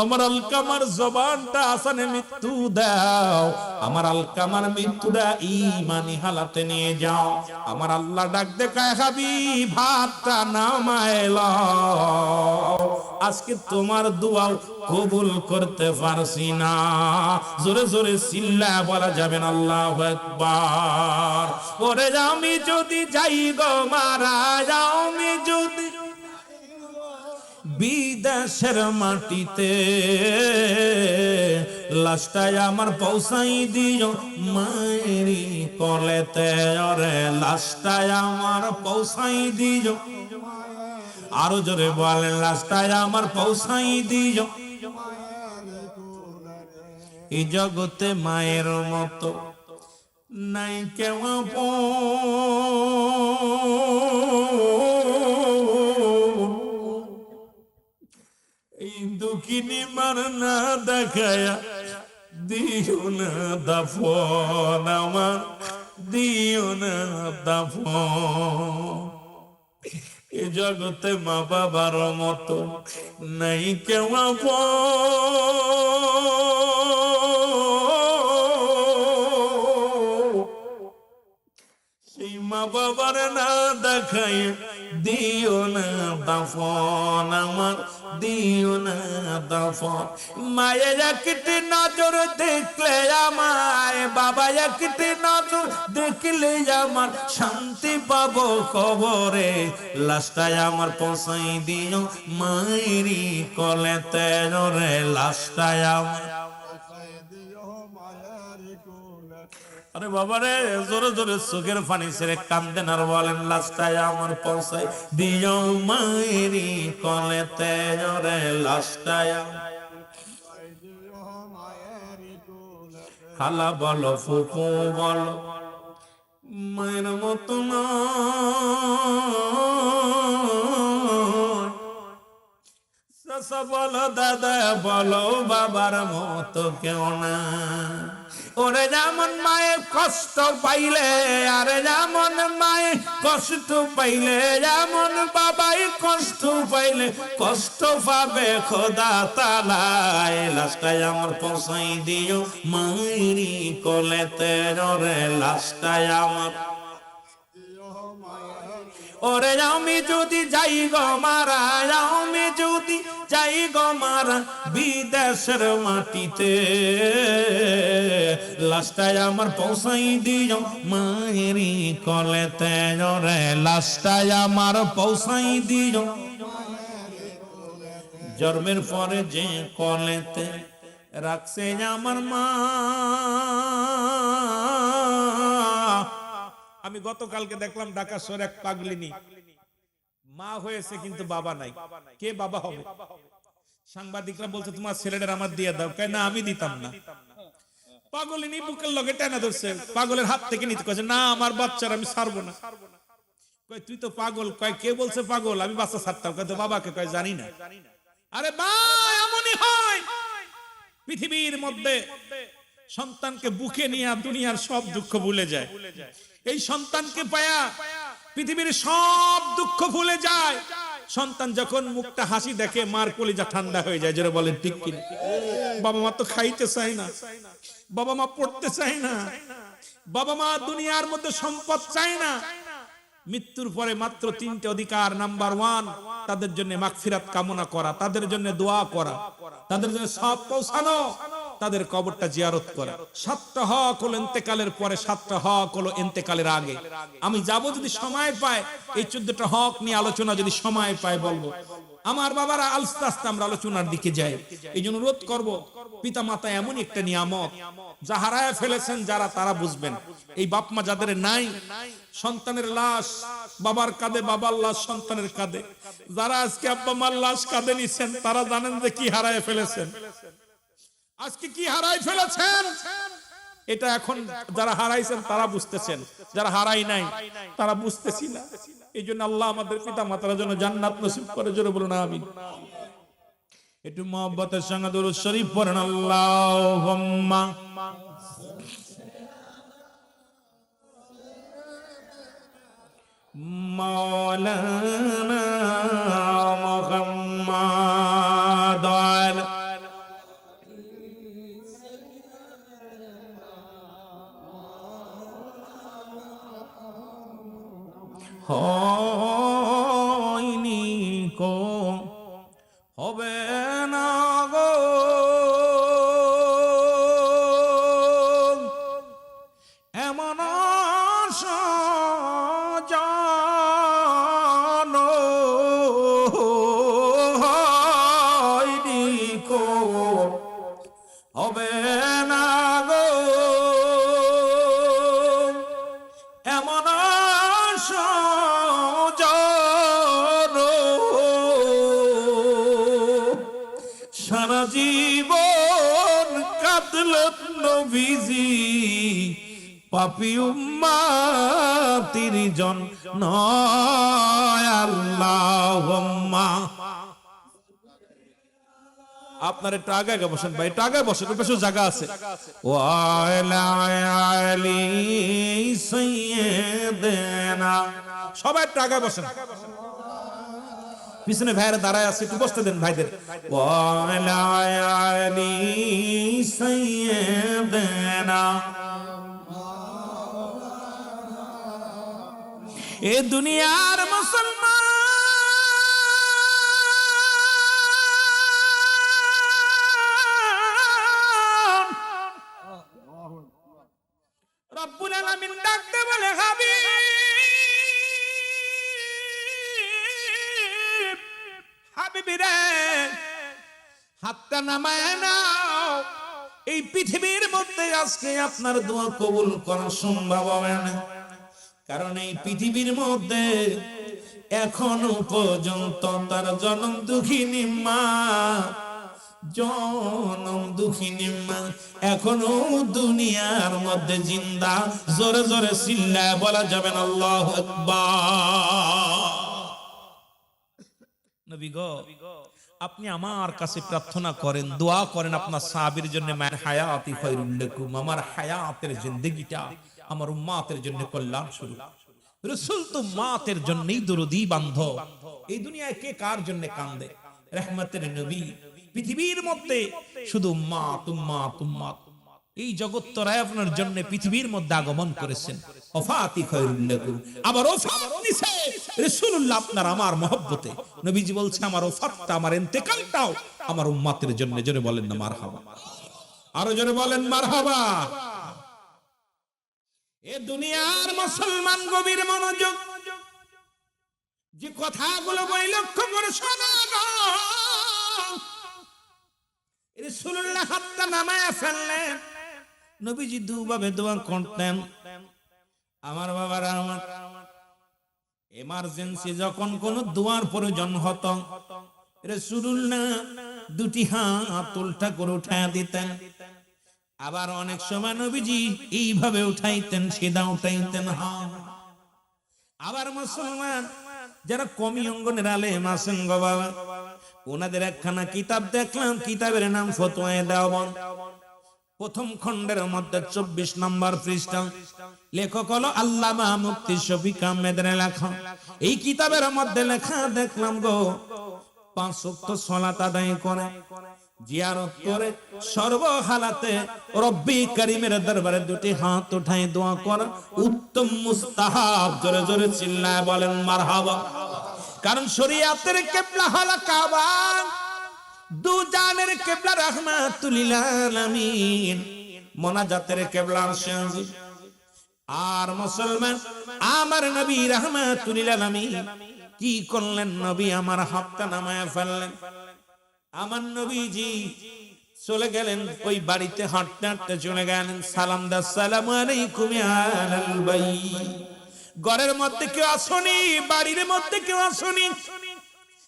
আমার আলকামার জবানটা আসানে মৃত্যু দাও, আমার আলকামার মৃত্যুটা ঈমানি হালাতে নিয়ে যাও। আমার আল্লাহ ডাক দেখায়, হাবিব, ভাতটা নামায় লও, আজকে তোমার দোয়া কবুল করতে পারছি না। জোরে জোরে চিল্লা বলা যাবে না আল্লাহু আকবার। ওরে আমি যদি যাই গো মারা, আমি যদি বিদেশের মাটিতে, লাশটাই আমার পৌঁছাই দিও মায়েরি কলেতে, ওরে লাশটাই আমার পৌঁছাই দিও, আরো জোরে বলেন, লাশটাই আমার পৌঁছাই দিও। এই জগতে মায়ের মতো নাই কেউ আপন, এই দুঃখিনী মার না দেখায়া দিও না দাফন, আমার দিও না দাফন। এ জগতে মা বাবার মতো নাই কেউ আপন। সেই মা বাবার না দেখাই দিও না দাফন আমার, দিও না দাফন। মায়ের একটি নজর দেখলে আমায়, বাবা একটি নজর দেখলে আমার শান্তি পাবো কবরে। লাশটায় আমার পৌঁছাই দিও মায়েরি কলেতে রে, লাশটায় আমার। আরে বাবা রে, জোরে জোরে চোখের পানি ছেড়ে কান্দেন আর বলেন লাশটায় আমার পৌঁছাই দিও মায়েরি কলেতে রে, লাশটায়। খালা বলো ফুফু বলো মায়ের মতো নয়, চাচা বলো দাদা বলো বাবার মতো কেউ না। ওরে যেমন মায়ে কষ্ট পাইলে, আরে যেমন মায়ে কষ্ট পাইলে, যেমন বাবাই কষ্ট পাইলে কষ্ট পাবে খোদা তাআলা। লাশটায় আমার পৌঁছাই দিও মায়েরি কোলেতে রে, লাশটায় আমার। ওরে আমি যদি যাই গো মারা, আমি যদি যাই গো মারা বিদেশের মাটিতে, লাশটায় আমার পৌঁছাই দিও মায়েরি কলেতে রে, লাশটায় আমার পৌঁছাই দিও। জন্মের পরে যে কলেতে রাখছে আমার মা। আমি গতকালকে দেখলাম ঢাকা শহরে এক পাগলিনী মা হয়েছে কিন্তু বাবা নাই। কে বাবা হবে? সাংবাদিকরা বলছে তোমার ছেলেটার আমার দিয়ে দাও। কয় না আমি দিতাম না। পাগলিনী বুকের লগে টেনে ধরছে, পাগলের হাত থেকে নিতে কইছে না আমার বাচ্চার আমি ছাড়বো না। কয় তুই তো পাগল। কয় কে বলছে পাগল? আমি বাচ্চা ছাড়তাম। কয় তো বাবাকে? কয় জানি না। আরে ভাই এমনই হয় পৃথিবীর মধ্যে, সন্তানকে বুকে নিয়ে দুনিয়ার সব দুঃখ ভুলে যায়। এই সন্তানকে পায়া পৃথিবীর সব দুঃখ ভুলে যায়। সন্তান যখন মুখটা হাসি দেখে মার কলিজা ঠান্ডা হয়ে যায়। যারা বলেন ঠিক কিনা? বাবা মা তো খাইতে চায় না, বাবা মা পড়তে চায় না, বাবা মা দুনিয়ার মধ্যে সম্পদ চায় না। মৃত্যুর পরে মাত্র তিনটে অধিকার। নাম্বার 1 তাদের জন্য মাগফিরাত কামনা করা, তাদের জন্য দোয়া করা, তাদের জন্য সব পৌঁছানো, তাদের কবরটা জিয়ারত করা। 7টা হক হলো ইন্তেকালের পরে, 7টা হক হলো ইন্তেকালের আগে। আমি যাব যদি সময় পায় এই 14টা হক নিয়ে আলোচনা যদি সময় পায় বলবো। আমার বাবারা আস্তে আস্তে আমরা আলোচনার দিকে যাই। এই জন্য অনুরোধ করব, পিতা মাতা এমন একটা নিয়ামত, যা হারায় ফেলেছেন যারা তারা বুঝবেন। এই বাপ মা যাদের নাই, সন্তানের লাশ বাবার কাঁধে, বাবার লাশ সন্তানের কাঁধে। যারা আজকে আব্বা মার লাশ কাঁধে নিচ্ছেন তারা জানেন যে কি হারায় ফেলেছেন, আজকে কি হারায় ফেলেছেন। এটা এখন যারা হারাইছেন তারা বুঝতেছেন, যারা হারাই নাই তারা বুঝতেছি না। এই জন্য আল্লাহ আমাদের পিতা মাতার জন্য জান্নাত নসিব করে, জোরে বলুন আমিন। একটু মহব্বতের সঙ্গে দরুদ শরীফ পড়েন। আল্লাহুম্মা মাওলানা মুহাম্মাদ হয়নি কো হবে না গো, এমন সজন হয়নি কো হবে না গো, এমন সারা জীবন কাঁদলেন নবীজি পাপী উম্মতির জন্য। আল্লাহুম্মা আপনার একটু আগে আগে বসেন ভাই, একটু আগে বসেন, বেশ জায়গা আছে। ওয়ালা আলী সাইয়্যিদিনা, সবাই একটু আগে বসেন। পিছনে ভাইয়েরা দাঁড়ায় আছে, একটু বসতে দেন ভাইদের। ওয়ালা আলী সাইয়্যিদিনা, এ দুনিয়ার মুসলমান রব্বুল আলামিন ডাকতে বলে, হাবিব, হাবিবি রে, হাতটা নামায় নাও। এই পৃথিবীর মধ্যে আজকে আপনার দোয়া কবুল করা সম্ভব হবে না, কারণ এই পৃথিবীর মধ্যে এখনো পর্যন্ত তার জনম দুঃখিনী মা, জনম দুঃখিনী মা এখনো দুনিয়ার মধ্যে জিন্দা। জোরে জোরে চিল্লায় বলা যাবে না আল্লাহু আকবার। নবী গো, আপনি আমার কাছে প্রার্থনা করেন, দোয়া করেন আপনার সাহাবীর জন্য, মান হায়াতি খায়রুল লাকুম, আমার হায়াতের জিন্দেগিটা আমার উম্মতের জন্য কল্যাণ স্বরূপ। রাসূল তো উম্মতের জন্যই দরদি বান্ধব। এই দুনিয়ায় কে কার জন্য কান্দে? রহমতের নবী পৃথিবীর মধ্যে শুধু উম্মত উম্মত উম্মত, এই জগৎতরায় আপনার জন্য পৃথিবীর মধ্যে আগমন করেছেন। ওফাতি খায়রুল লাকুম, আবার ওফাত নিছে রাসূলুল্লাহ আপনার আমার মহব্বতে। নবীজি বলছে আমার ওফাতটা, আমার ইন্তেকালটাও আমার উম্মতের জন্য। জোরে বলেন না মারহাবা, আরো জোরে বলেন মারহাবা। এ দুনিয়ার মুসলমান গভীর মনোযোগ, যে কথাগুলো বই লক্ষ্য করে শোনা গো। রাসূলুল্লাহ হাতটা নামায় ফেললেন, নবীজি দুভাবে দোয়া করতেন। আমার বাবারা, আমার এমার্জেন্সি যখন কোন দোয়ার প্রয়োজন হতো, রাসূলুল্লাহ দুটি হাত উল্টা করে উঠায় দিতেন। আবার অনেক সময় নবীজি এইভাবে উঠাইতেন, সিধা উঠাইতেন। আবার মুসলমান যারা কমি অঙ্গনের আলেম আছেন গো বাবা, ওনাদের একখানা কিতাব দেখলাম, কিতাবের নাম ফতোয়ায়ে দেওবন্দ। প্রথম খণ্ডের মধ্যে 24 নম্বর পৃষ্ঠা, লেখক হলো আল্লামা মুফতি শফিক আহমেদের লেখা। এই কিতাবের মধ্যে লেখা দেখলাম গো, 5 ওয়াক্ত সালাত আদায় করে, জিয়ারত করে, সর্বহালাতে রব্বি করিমের দরবারে দুটি হাত উঠায় দোয়া করা উত্তম মুস্তাহাব। জোরে জোরে চিল্লায় বলেন মারহাবা। কারণ শরীয়তের কিবলা হলো কাবা, দু জানের কিবলা রাহমাতুল লিল আলামিন, মোনাজাতের কিবলা আরশে আজিম। আর মুসলমান আমার নবী রাহমাতুল লিল আলামিন কি করলেন? নবী আমার হাতটা নামায় ফেললেন। আমার নবীজি চলে গেলেন ওই বাড়িতে, হাঁটতে হাঁটতে চলে গেলেন। সালাম দা, আসসালামু আলাইকুম ইয়া আহলাল বাইত। ঘরের মধ্যে কেউ আসুনি, বাড়ির মধ্যে কেউ আসুনি,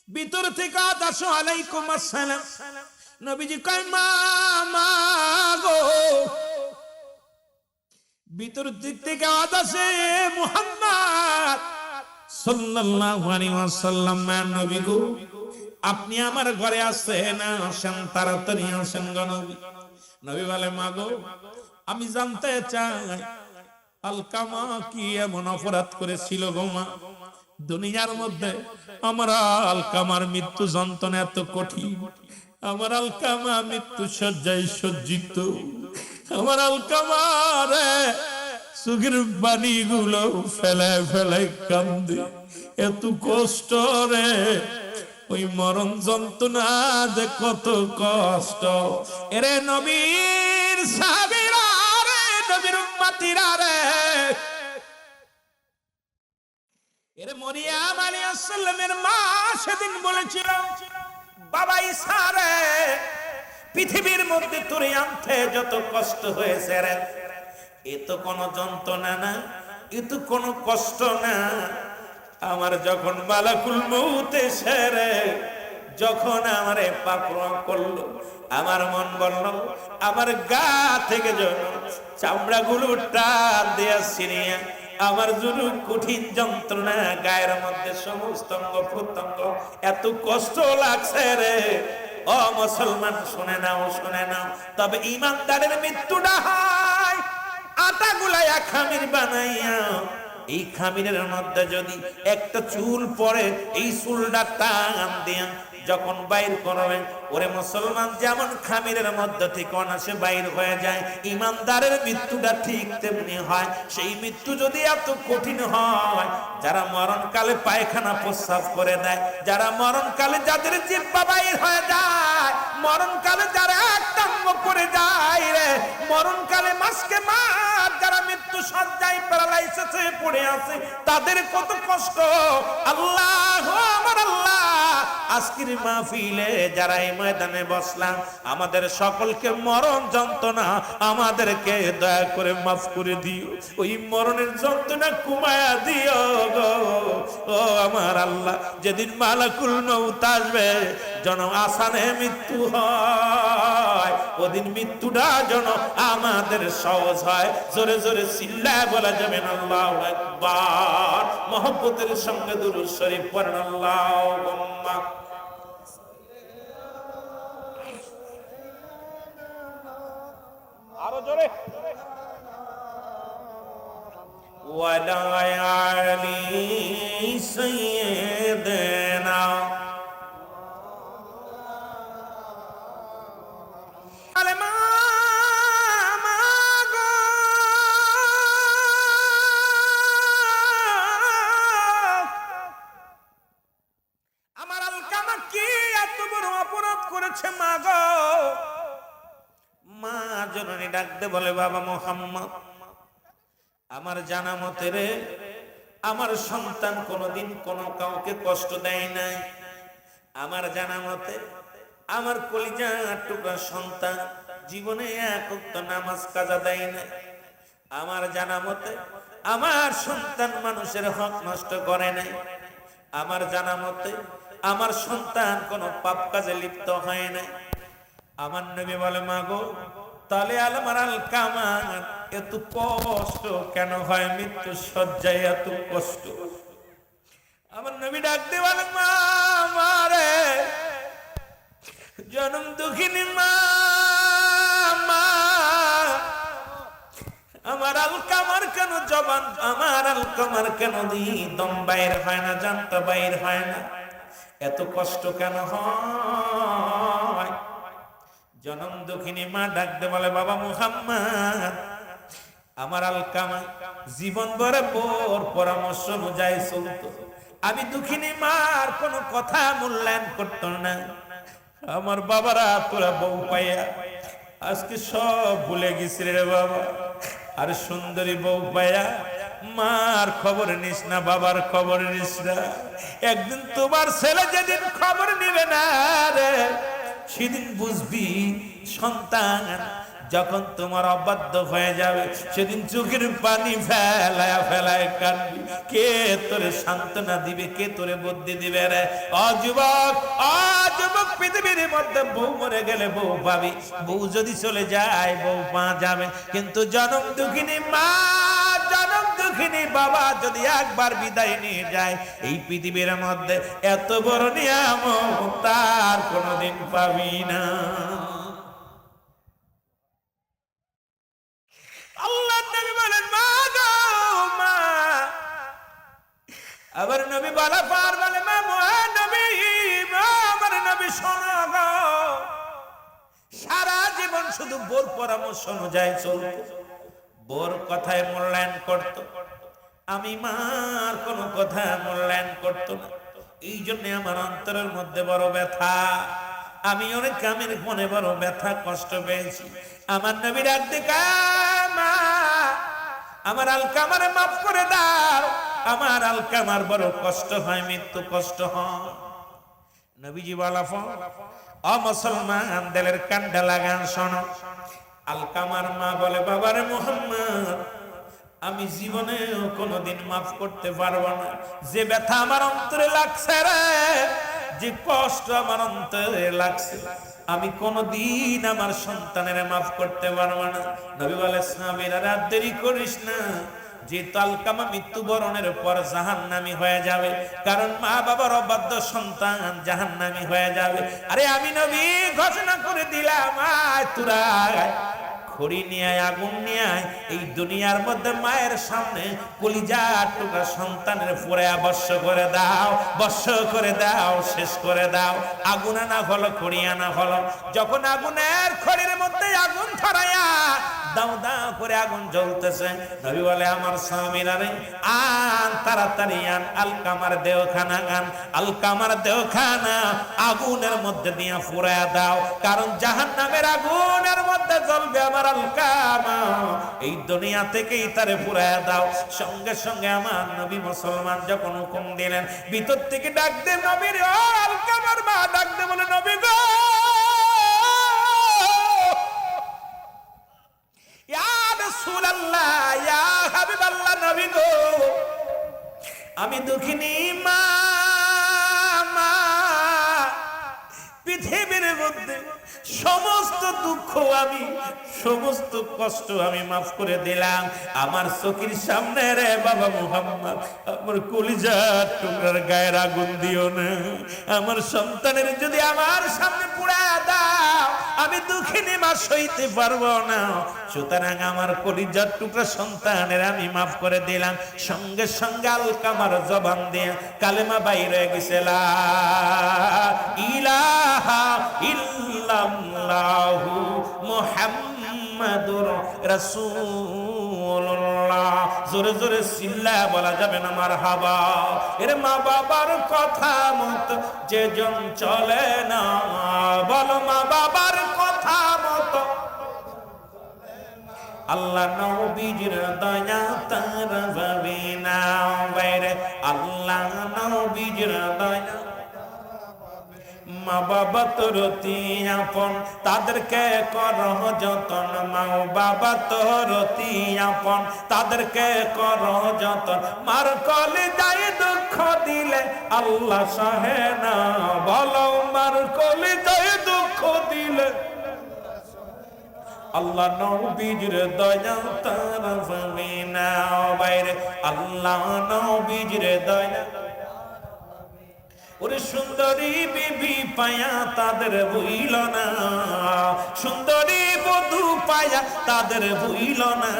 ভিতর থেকে আসো আলাইকুম আসসালাম। নবীজি কয় মা মা গো, ভিতর দিক থেকে আওয়াজ আসে মুহাম্মদ সাল্লাল্লাহু আলাইহি ওয়াসাল্লাম, নবী গো আপনি আমার ঘরে আসেন, আসেন তাড়াতাড়ি আসেন গো নবী। নবী বলে মা গো, আমি জানতে চাই আলকামা কি এমন অপরাধ করেছিল গো মা? দুনিয়ার মধ্যে আমার আলকামার মৃত্যু যন্ত্রণা এত কঠিন, আমার আলকামা মৃত্যু শয্যায় সজ্জিত, আমার আলকামার চোখের পানি গুলো ফেলায় ফেলায় কান্দে, এত কষ্ট রে, ওই মরণ যন্ত্রণা যে কত কষ্ট। এরে নবীর সাহাবীরা রে, নবীর উম্মতিরা রে, এরে মরিয়ম আলাইহিস সালামের মা সেদিন বলেছিল, বাবা ঈসা রে, পৃথিবীর মধ্যে তোরে আনতে যত কষ্ট হয়েছে রে, এ তো কোনো যন্ত্রণা না, এ তো কোনো কষ্ট না। আমার যখন মালাকুল মউত এসে রে, যখন আমারে পাকড়াও করলো, আমার মন বলল আমার গা থেকে যখন চামড়াগুলো টান দেয়া ছিনিয়ে আমার জন্য কঠিন যন্ত্রণা, গায়ের মধ্যে সমস্ত অঙ্গ প্রত্যঙ্গ এত কষ্ট লাগছে রে, ও মুসলমান শুনে নাও, শুনে নাও, তবে ইমানদারের মৃত্যুটা হয় আটা গুলাইয়া খামির বানাইয়া। এই খামিরের মধ্যে যদি একটা চুল পড়ে, এই চুলটা টান দিয়া যখন বাইর করবেন, ওরে মুসলমান যেমন খামিরের মধ্যে থেকে অনাসে বাইর হয়ে যায়, ইমানদারের মৃত্যুটা ঠিক তেমনি হয়। সেই মৃত্যু যদি এত কঠিন হয়, যারা মরণকালে পায়খানা প্রস্রাব করে দেয়, যারা মরণকালে যাদের জিহ্বা বাইর হয়ে যায়, মরণকালে যারা একটাঙ্গ করে যায় রে, মরণকালে মাসকে মাস যারা মৃত্যু সজ্জায় প্যারালাইসিসে পড়ে আছে, তাদের কত কষ্ট। আল্লাহ আমার আল্লাহ, আজকের মাহফিলে যারা এই ময়দানে বসলাম, আমাদের সকলকে মরণ যন্ত্রণা আমাদেরকে দয়া করে মাফ করে দিও, ওই মরণের যন্ত্রণা কমায়া দিও গো। ও আমার আল্লাহ, যেদিন মালাকুল মউত আসবে যেন আসানে মৃত্যু হয়, ওদিন মৃত্যুটা যেন আমাদের সহজ হয়। জোরে জোরে চিল্লায় বলা যাবে না আল্লাহু আকবার। মহব্বতের সঙ্গে দুরূদ শরীফ পড়েন আল্লাহুম্মা। আরো জোরে। ওয়ালা আলি সাইয়্যিদিনা আলেমা আমার আলকামা কি এত বড় অপরাধ করেছে মা গো। মা জননী ডাকতে বলে, বাবা মুহাম্মদ, আমার জানা মতে রে, আমার সন্তান কোনোদিন কোনো কাউকে কষ্ট দেয় নাই। আমার জানা মতে আমার কলিজার টুকরা সন্তান জীবনে এক ওয়াক্ত নামাজ কাজা দেয় নাই। আমার জানা মতে আমার সন্তান মানুষের হক নষ্ট করে নাই। আমার জানা মতে আমার সন্তান কোনো পাপ কাজে লিপ্ত হয় নাই। আমার নবী বলে, মা গো, তাহলে আমার আলকামা এত কষ্ট কেন হয়? মৃত্যু সজ্জায় এত কষ্ট। আমার নবী ডাকতে বলে, মা, মারে জনম দুঃখিনী মা, মা, আমার আলকামার কেন জবান, আমার আলকামার কেন দম বাইর হয় না, জানতা বাইর হয় না, এত কষ্ট কেন হয়? জনম দুঃখিনী মা ডাকতে বলে, বাবা মুহাম্মদ, আমার আলকামা জীবন ভরে বোর পরামর্শ অনুযায়ী চলতো। আমি দুঃখিনী মার কোনো কথা মূল্যায়ন করতো না। আমার বাবারা তোরা বউ পাইয়া আজকে সব ভুলে গেছি রে বাবা। আর সুন্দরী বউ পাইয়া মার খবর নিস না, বাবার খবর নিস না। একদিন তোমার ছেলে যেদিন খবর নিবে না রে, সেদিন বুঝবি সন্তান যখন তোমার অবাধ্য হয়ে যাবে, সেদিন চোখের পানি ফেলায় ফেলায় কাঁদবি। কে তোরে সান্ত্বনা দিবে, কে তোরে বুদ্ধি দিবে রে? অযুবক, অযুবক, পৃথিবীর মধ্যে বউ মরে গেলে বউ পাবি, বউ যদি চলে যায় বউ পা যাবে, কিন্তু জনম দুঃখিনী মা, জনম দুঃখিনী বাবা যদি একবার বিদায় নিয়ে যায়, এই পৃথিবীর মধ্যে এত বড় নিয়ামত তার কোনোদিন পাবি না। আল্লাহ নবী বলেন, মা গো মা। আবার নবী বলা পার বলে, মা নবী, মা, আমার নবী শোনো গো। সারা জীবন শুধু বোর পরামর্শ অনুযায়ী চলত, বোর কথায় মূল্যায়ন করত। আমি মার কোনো কথা মূল্যায়ন করত না। এই জন্য আমার অন্তরের মধ্যে বড় ব্যথা। আমি অনেক কামের মনে বড় ব্যথা, কষ্ট পেয়েছি। আমার নবী ডাকতে, মা, আমার আলকামারে মাফ করে দাও, আমার আলকামার বড় কষ্ট হয়, মৃত্যু কষ্ট হয়। নবীজি বলা, ও মুসলমান, দিলের কান্ডা লাগান শোনো। আলকামার মা বলে, বাবারে মুহাম্মদ, আমি জীবনেও কোনোদিন মাফ করতে পারবো না। যে ব্যথা আমার অন্তরে লাগছে রে, যে কষ্ট আমার অন্তরে লাগছে, আমি কোনদিন আমার সন্তানের মাফ করতে পারবো না। নবী বলে, সাহাবীরা, রাত দেরি করিস না, যেহেতু আলকামা মৃত্যুবরণের পর জাহান্নামী হয়ে যাবে, কারণ মা বাবার অবাধ্য সন্তান জাহান্নামী হয়ে যাবে। আরে আমি নবী ঘোষণা করে দিলাম, আয় তোরা খড়ি নিয়ে আয়, আগুন নিয়ে আয়, এই দুনিয়ার মধ্যে মায়ের সামনে কলিজার টুকরা সন্তানের পুড়ায়া বর্ষ করে দাও, বর্ষ করে দাও, শেষ করে দাও। আগুন আনা হলো, খড়ি আনা হলো। যখন আগুনের খড়ির মধ্যে আগুন ধরাইয়া দাও দাও করে আগুন জ্বলতেছে, নবী বলে আমার স্বামীরা রে আন তাড়াতাড়ি আন আলকামার দেহখানা, আন আলকামার দেহখানা আগুনের মধ্যে দিয়ে পুড়ায়া দাও, কারণ জাহান্নামের আগুনের মধ্যে জ্বলবে আমার আলকামা, এই দুনিয়া থেকেই তারে পুড়ায়া দাও। সঙ্গে সঙ্গে আমার নবী মুসলমান যখন হুকুম দিলেন, ভিতর থেকে ডাক দে নবীর, ও আলকামার মা ডাক দে, বলে নবী গো, ইয়া রাসূলুল্লাহ, ইয়া হাবিবাল্লাহ, নবী গো, আমি দুঃখিনী মা, পৃথিবীর মধ্যে সমস্ত দুঃখ আমি, সমস্ত কষ্ট আমি মাফ করে দিলাম। আমার চোখের সামনে রে বাবা মুহাম্মদ, আমার কলিজার টুকরার গায়ের আগুন দিও না। আমার সন্তানের যদি আমার সামনে পুড়ায়া দাও, আমি দুঃখিনী মা সইতে পারবো না। সুতরাং আমার কলিজার টুকরা সন্তানের আমি মাফ করে দিলাম। সঙ্গে সঙ্গে আলকামার জবান দিয়ে কালেমা বাইরে গেছে, লা ইলাহা ইল্লাল্লাহু মুহাম্মাদুর রাসূলুল্লাহ। জোরে জোরে চিল্লা বলা যাবে না মারহাবা। এর মা বাবার কথা মতো যেজন চলে না, বলো মা বাবার কথা মতো আল্লাহ নবীজির দয়া তার যাবে না বাইরে, আল্লাহ নবীজির দয়া। মা বাবা তোর অতি আপন, তাদেরকে করো যতন, মা বাবা তোর অতি আপন, তাদেরকে করো যতন। মার কলিজায় দুঃখ দিলে আল্লাহ সহে না, বলো মার কলিজায় দুঃখ দিলে আল্লাহ নবীজির দয়া তার যাবে না বাইরে, আল্লাহ নবীজির দয়া। ওরে সুন্দরী বিবি পায়া তাদের ভুইল না, সুন্দরী বধূ পায়া তাদের ভুইল না।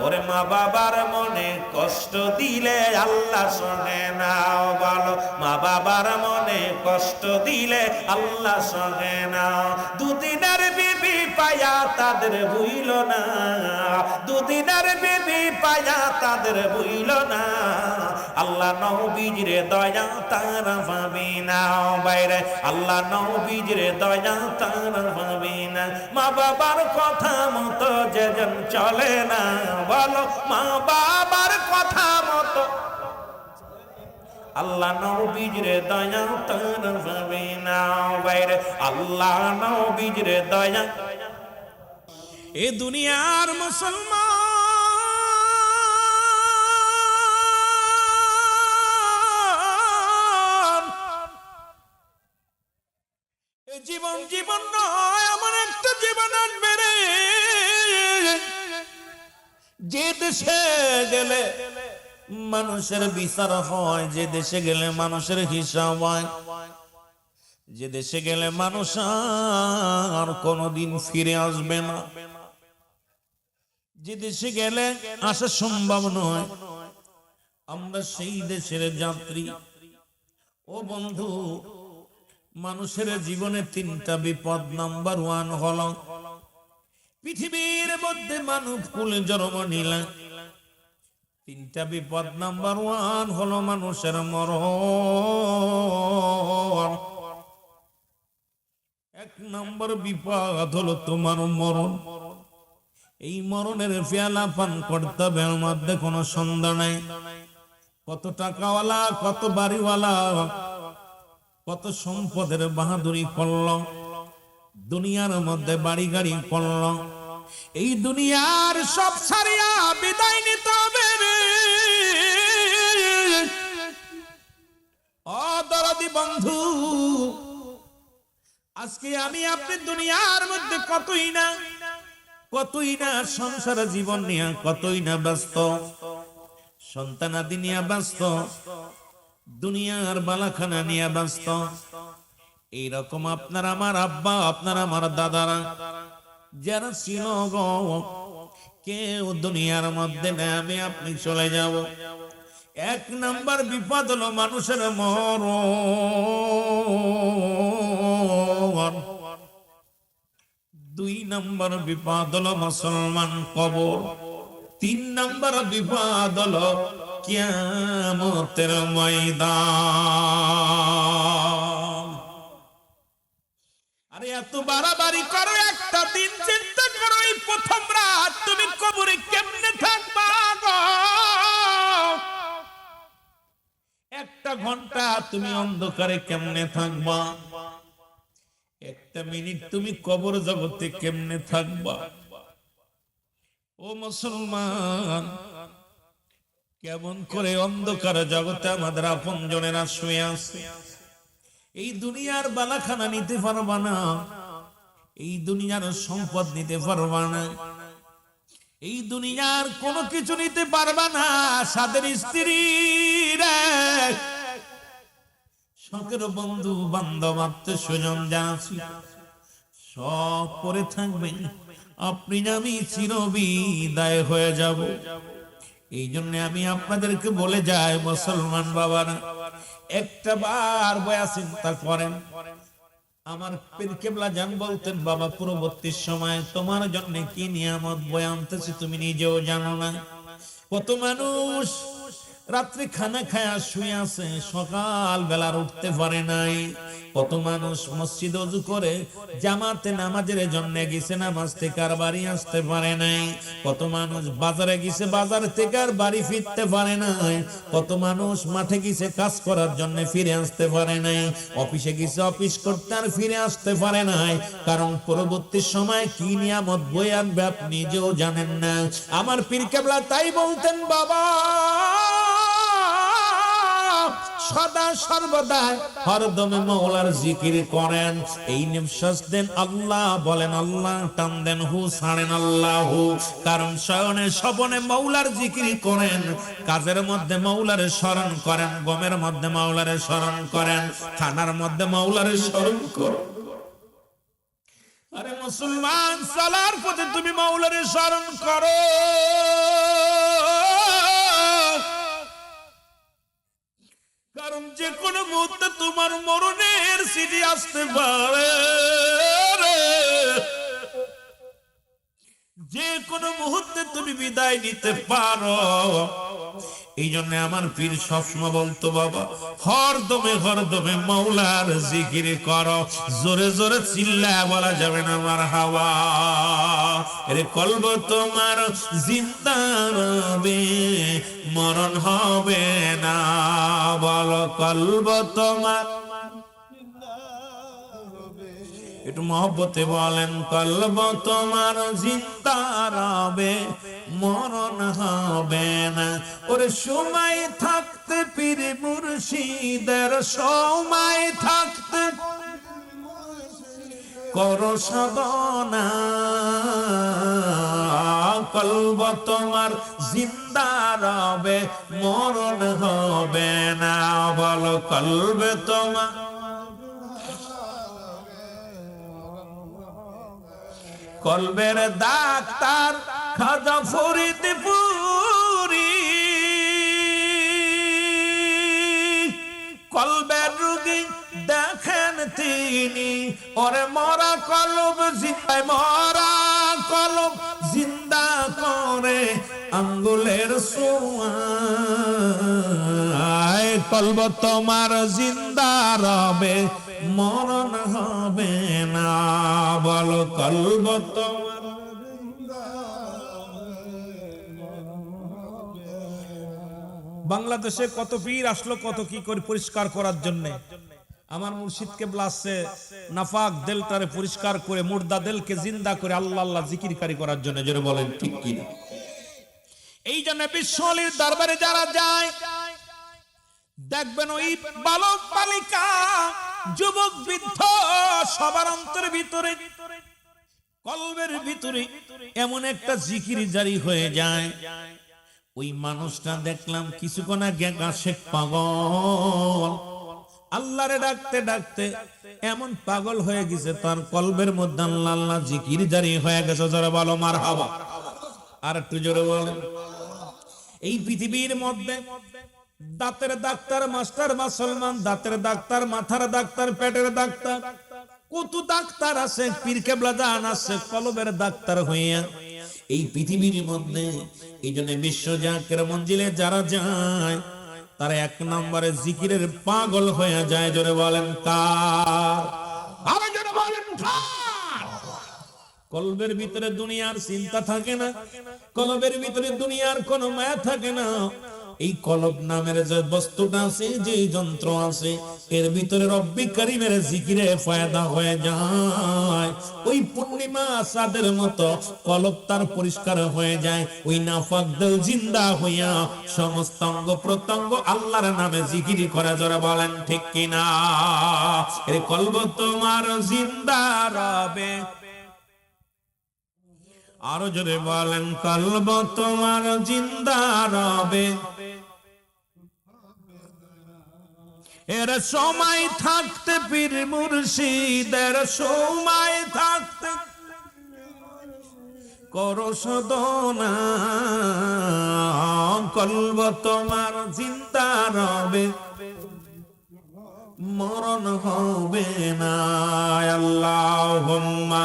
ওরে মা বাবার মনে কষ্ট দিলে আল্লাহ শোনে না, বলো মা বাবার মনে কষ্ট দিলে আল্লাহ শোনে না। দুদিনের বিবি পায়া তাদের ভুইল না, দুদিনের বিবি পায়া তাদের ভুইল না। আল্লাহ নবীজির দয়া তারা পাবে না বাইরে, আল্লাহ নবীজির দয়া তারা পাবে না। মা বাবার কথা মতো যেজন চলে না, বলো মা বাবার কথা মতো আল্লাহ নবীজির দয়া তারা পাবে না বাইরে, আল্লাহ নবীজির দয়া। এ দুনিয়ার মুসলমান জীবন জীবন নয়, আমার একটা জীবন আসবে রে। যে দেশে গেলে মানুষের বিচার হয়, যে দেশে গেলে মানুষের হিসাব হয়, যে দেশে গেলে মানুষ আর কোনদিন ফিরে আসবে না, যে দেশে গেলে আসা সম্ভব নয়, আমরা সেই দেশের যাত্রী। ও বন্ধু, মানুষের জীবনে তিনটা বিপদ। নাম্বার 1 হলো পৃথিবীর মধ্যে মানব কুলে জন্ম নিলে তিনটা বিপদ। নাম্বার 1 হলো মানুষের মরণ। 1 নম্বর বিপদ হলো তোমার মরণ। এই মরণের পেয়ালা পান করতে হবে, এর মধ্যে কোনো সন্দেহ নাই। কত টাকাওয়ালা, কত বাড়িওয়ালা, কত সম্পদের বাহাদুরি করল, দুনিয়ার মধ্যে বাড়ি গাড়ি করল, এই দুনিয়ার সব ছাড়িয়া বিদায় নিতে হবে রে। ও দরদি বন্ধু, আজকে আমি আপনি দুনিয়ার মধ্যে কতই না, কতই না সংসার জীবন নিয়ে কতই না ব্যস্ত, সন্তানাদি নিয়ে ব্যস্ত, দুনিয়ার বালাখানা নিয়ে ব্যস্ত। এইরকম আপনার আমার আব্বা, আপনার আমার দাদারা যারা ছিল গো, কেউ দুনিয়ার মধ্যে নামে আপনি চলে যাব। এক নাম্বার বিপদ হলো মানুষের মরণ। দুই নাম্বার বিপদ হলো মুসলমান কবর। তিন নাম্বার বিপদ হলো কিয়ামতের ময়দান। আরে এত বাড়াবাড়ি করো, একটা দিন চিন্তা করো, এই প্রথম রাত তুমি কবরে কেমনে থাকবা গো? একটা ঘন্টা তুমি অন্ধকারে কেমনে থাকবা? একটা মিনিট তুমি কবর জগতে কেমনে থাকবা? ও মুসলমান, কেমন করে অন্ধকার জগতে আমাদের আপন জনেরা শুয়ে আছে? এই দুনিয়ার বালাখানা নিতে পারবা না, এই দুনিয়ার সম্পদ নিতে পারবা না, এই দুনিয়ার কোনো কিছু নিতে পারবা না। সাদের স্ত্রী রে, শখের বন্ধু বান্ধব আত্মীয় স্বজন যা আছে সব পরে থাকবে, আপনি আমি চিরবিদায় হয়ে যাব। এই জন্য আমি আপনাদেরকে বলে যাই মুসলমান বাবারা, একটা বার বয়া চিন্তা করেন। আমার পীর কেবলা জান বলতেন, বাবা পূর্ববর্তী সময় তোমার জন্য কি নিয়ামত বয়ে আনতেছি তুমি নিজেও জানো না। কত মানুষ রাত্রে খানা খায়া শুয়ে আছে, সকাল বেলার উঠতে পারে নাই। কত মানুষ মসজিদ ওযু করে জামাতে নামাজের জন্য গেছে, নামাজ থেকে আর বাড়ি আসতে পারে নাই। কত মানুষ বাজারে গেছে, বাজার থেকে আর বাড়ি ফিরতে পারে নাই। কত মানুষ মাঠে গেছে কাজ করার জন্য, ফিরে আসতে পারে নাই। অফিসে গেছে অফিস করতে আর ফিরে আসতে পারে নাই। কারণ পরবর্তী সময় কি নিয়ামত বয়ে আনবে আপনি নিজেও জানেন না। আমার পীর কেবলা তাই বলতেন, বাবা সদা সর্বদা হরদমে মওলার জিকির করেন। এই নিঃশ্বাস দেন আল্লাহ বলেন আল্লাহ, টান দেন হু ছাড়েন আল্লাহু। কারণ শয়নে স্বপনে মওলার জিকির করেন, কাজের মধ্যে মওলারে স্মরণ করেন, গমের মধ্যে মওলারে স্মরণ করেন, খানার মধ্যে মওলারে স্মরণ করেন। আরে মুসলমান, সালার পথে তুমি মওলারে স্মরণ করো। কারণ যে কোনো মুহূর্তে তোমার মরণের চিঠি আসতে পারে, যে কোনো মুহূর্তে তুমি বিদায় নিতে পারো। এই জন্য আমার পীর সবসময় বলতো, বাবা হরদমে মওলার জিকির করো। জোরে জোরে চিল্লায় বলা যাবে না মারহাবা। এরে কলব তোমার জিন্দা রবে, মরণ হবে না। বলো কলব তোমার, একটু মহব্বতে বলেন, কলব তোমার জিন্দা রবে, মরণ হবে না। ওরে সময় থাকতে পীর মুর্শিদের, সময় থাকতে করো সাধনা। কলব তোমার জিন্দা রবে, মরণ হবে না। বলো কলবে তোমার, কলবের ডাক্তার খাজা ফরিদপুরি, কলবের রোগী দেখেন তিনি। ওরে মরা কলব জিন্দায়, মরা কলব জিন্দা করে আঙ্গুলের ছোঁয়ায়। কলব তোমার জিন্দা রবে, মরণ হবে না। বলো কলব তোমার। বাংলাদেশে কত পীর আসলো, কত কি করে পরিষ্কার করার জন্য। আমার মুর্শিদ কেবলা আসছে নাফাক দিলটারে পরিষ্কার করে, মুর্দা দিলকে জিন্দা করে আল্লাহ আল্লাহ জিকিরকারী করার জন্য। জোরে বলেন ঠিক কিনা? এই জন্য বিশ্বলির দরবারে যারা যায় দেখবেন ওই বালক বালিকা যুবক বৃদ্ধ সবার অন্তরের ভিতরে কলবের ভিতরে এমন একটা জিকির জারি হয়ে যায়, ওই মানুষটা দেখলাম কিছুক্ষণ আগে গাছে পাগল, আল্লাহরে ডাকতে ডাকতে এমন পাগল হয়ে গেছে, তার কলবের মধ্যে আল্লাহ আল্লাহ জিকির জারি হয়ে গেছে। যারা বলো মারহাবা, আর একটু জোরে বলেন। এই পৃথিবীর মধ্যে দাঁতের ডাক্তার, মাস্টার মুসলমান, দাঁতের ডাক্তার, মাথার ডাক্তার, পেটের ডাক্তার, কত ডাক্তার আছে, পীর কেবলা জান আছে কলবের ডাক্তার হইয়া এই পৃথিবীর মধ্যে। এই জন্য বিশ্ব জাকের মঞ্জিলে যারা যায় তারা এক নম্বরে জিকিরের পাগল হয়ে যায়। জোরে বলেন কার? আরে জোরে বলেন কার? কলবের ভিতরে দুনিয়ার চিন্তা থাকে না, কলবের ভিতরে দুনিয়ার কোনো মায়া থাকে না। এই কলব নামের যে বস্তুটা আছে, যে যন্ত্র আছে, এর ভিতরে রব্বি কারীমের জিকিরে ফায়দা হয়ে যায়। ওই পূর্ণিমা চাঁদের মতো কলব তার পরিষ্কার হয়ে যায়। ওই নাফাক দিল জিন্দা হইয়া সমস্ত অঙ্গ প্রত্যঙ্গ আল্লাহর নামে জিকির করে। যারা বলেন ঠিক কিনা? এই কলব তোমার জিন্দা রবে, আরো জোরে বলেন কলব তোমার জিন্দা রবে। এর সময় থাকতে পীর মুর্শিদের সময় থাকতে করো সাধনা, কলব তোমার জিন্দা রবে, মরণ হবে না। আল্লাহুম্মা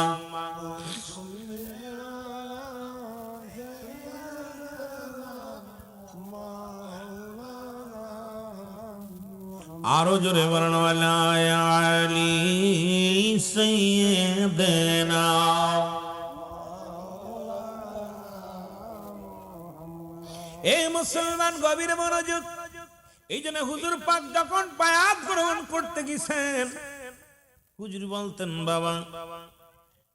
আরো জোরে বলেন ওয়ালা আলী সাইয়্যিদানা। এই মুসলমান গভীর মনোযোগ। এই জন্য হুজুর পাক যখন বায়াত গ্রহণ করতে গেছেন, হুজুর বলতেন বাবা,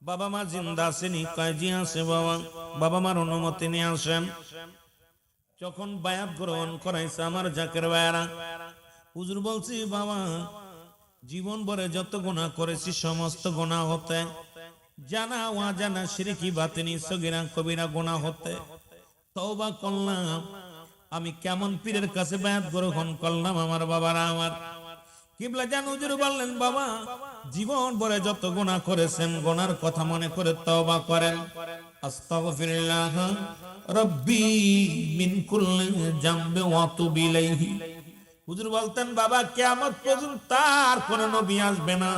বাবা মা জিন্দা আছেনি? কাজী আছে বাবা, বাবা মার অনুমতি নিয়ে আসেন। যখন বায়াত গ্রহণ করাইছে আমার জাকের ভাইরা, হুজুর বলছি বাবা জীবন ভরে যত গুনাহ করেছি সমস্ত গুনাহ হতে, জানা অজানা শিরকি বাতিনি সগীরা কবিরা গুনাহ হতে তওবা করলাম। আমি কেমন পীরের কাছে বায়াত গ্রহণ করলাম আমার বাবারা। আমার কিবলা জান হুজুর বললেন বাবা জীবন ভরে যত গুনাহ করেছেন গুনার কথা মনে করে তওবা করেন। আস্তাগফিরুল্লাহ রাব্বি মিন কুল্লি জামবি ওয়া আতুবু ইলাইহি। হুজুর বলতেন বাবা কিয়ামত পর্যন্ত আর কোন নবী আসবে না,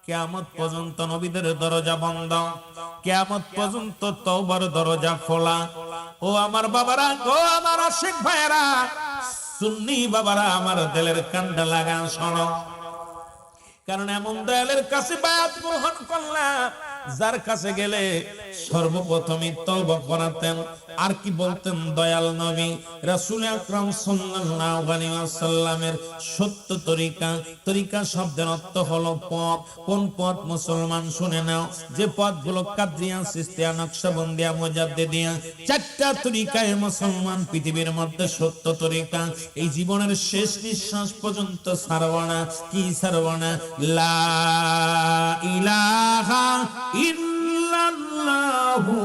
কিয়ামত পর্যন্ত নবীদের দরজা বন্ধ, কিয়ামত পর্যন্ত তওবার দরজা খোলা। ও আমার বাবারা, ও আমার আশিক ভাইরা, সুন্নি বাবারা, আমার দিলের কান্ডা লাগান শোনো। কারণ এমন দয়ালের কাছে বায়াত গ্রহণ করলাম যার কাছে গেলে সর্বপ্রথমই তওবা করাতেন। আর কি বলতেন দয়াল নবী রাসূল আকরাম সাল্লাল্লাহু আলাইহি ওয়াসাল্লামের সত্য তরিকা। তরিকা শব্দের অর্থ হলো পথ। কোন পথ মুসলমান শুনে নাও, যে পথগুলো কাদরিয়া, সিস্তিয়া, নকশবন্দিয়া, মুজাদ্দিদিয়া, চারটা তরিকায় মুসলমান পৃথিবীর মধ্যে সত্য তরিকা। এই জীবনের শেষ নিঃশ্বাস পর্যন্ত ছাড়বো না। কি ছাড়বো না? লা ইলাহা ইল্লাল্লাহু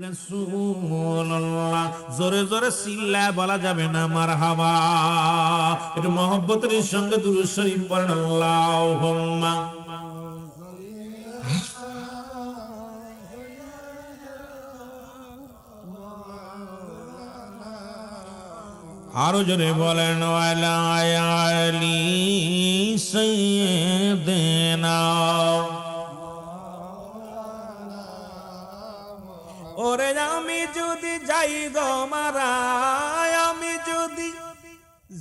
রাসূলুল্লাহ। জোরে জোরে চিল্লায় বলা যাবে না মারহাবা। একটু মহব্বতের সঙ্গে দুরূদ শরীফ পড়েন আল্লাহুম্মা। আরো জোরে বলেন ওয়ালা আলী সাইয়্যিদিনা। ওরে আমি যদি যাই গো মারা, আমি যদি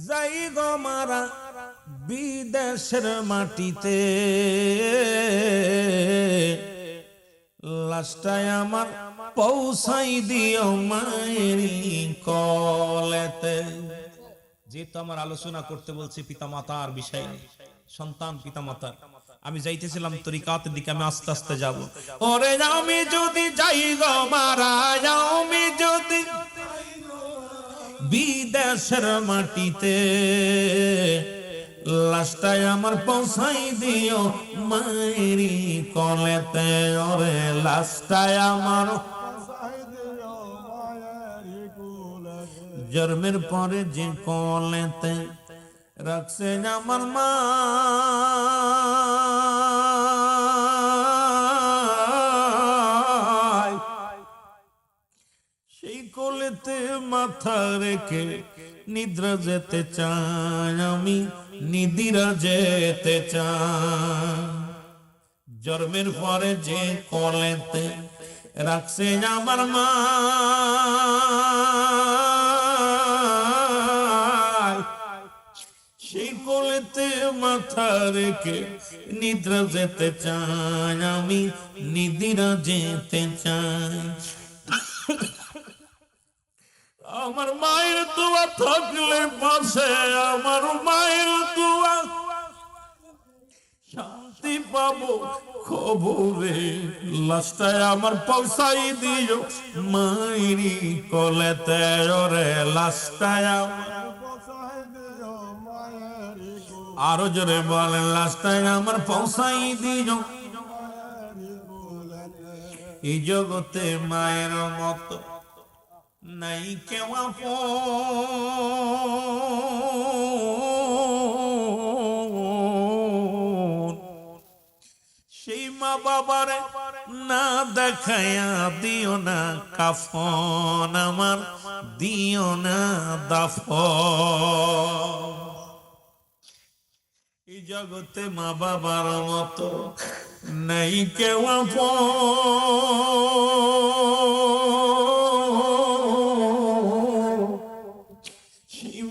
যাই গো মারা বিদেশের মাটিতে, লাশটায় আমার পৌঁছাই দিও মায়ের কলেতে। যেহেতু আমার আলোচনা করতে বলছি পিতামাতার বিষয়ে, সন্তান পিতামাতার, আমি যাইতেছিলাম তরিকাতের দিকে, আমি আস্তে আস্তে যাব। ওরে আমি যদি যাই গো মারা, আমি যদি বিদেশের মাটিতে, লাশটাই আমার পৌঁছাই দিও মায়েরি কলেতে, ওরে লাশটাই আমার জন্মের পরে যে কলেতে রাখছে আমার মা, সেই কোলেতে মাথা রেখে নিদ্রা যেতে চাই আমি, নিদিরা যেতে চাই। জন্মের পরে যে কোলেতে রাখছে আমার মা, সেই কোলেতে মাথা রেখে নিদ্রা যেতে চাই আমি, নিদিরা যেতে চাই। আমার মায়ের দোয়া থাকলে পাশে, আমার মায়ের দোয়া শান্তি পাবো খবরে, লাশটায় আমার পৌঁছাই দিও মায়েরি কলেতে, ওরে লাশটায় আরো জোরে বলেন, লাশটায় আমার পৌঁছাই দিও। এই জগতে মায়ের মতো নাই কেউ আপন, সেই মা বাবারে না দেখায়া দিও না কাফন, আমার দিও না দাফন। এই জগতে মা বাবার মতো নাই কেউ আপন,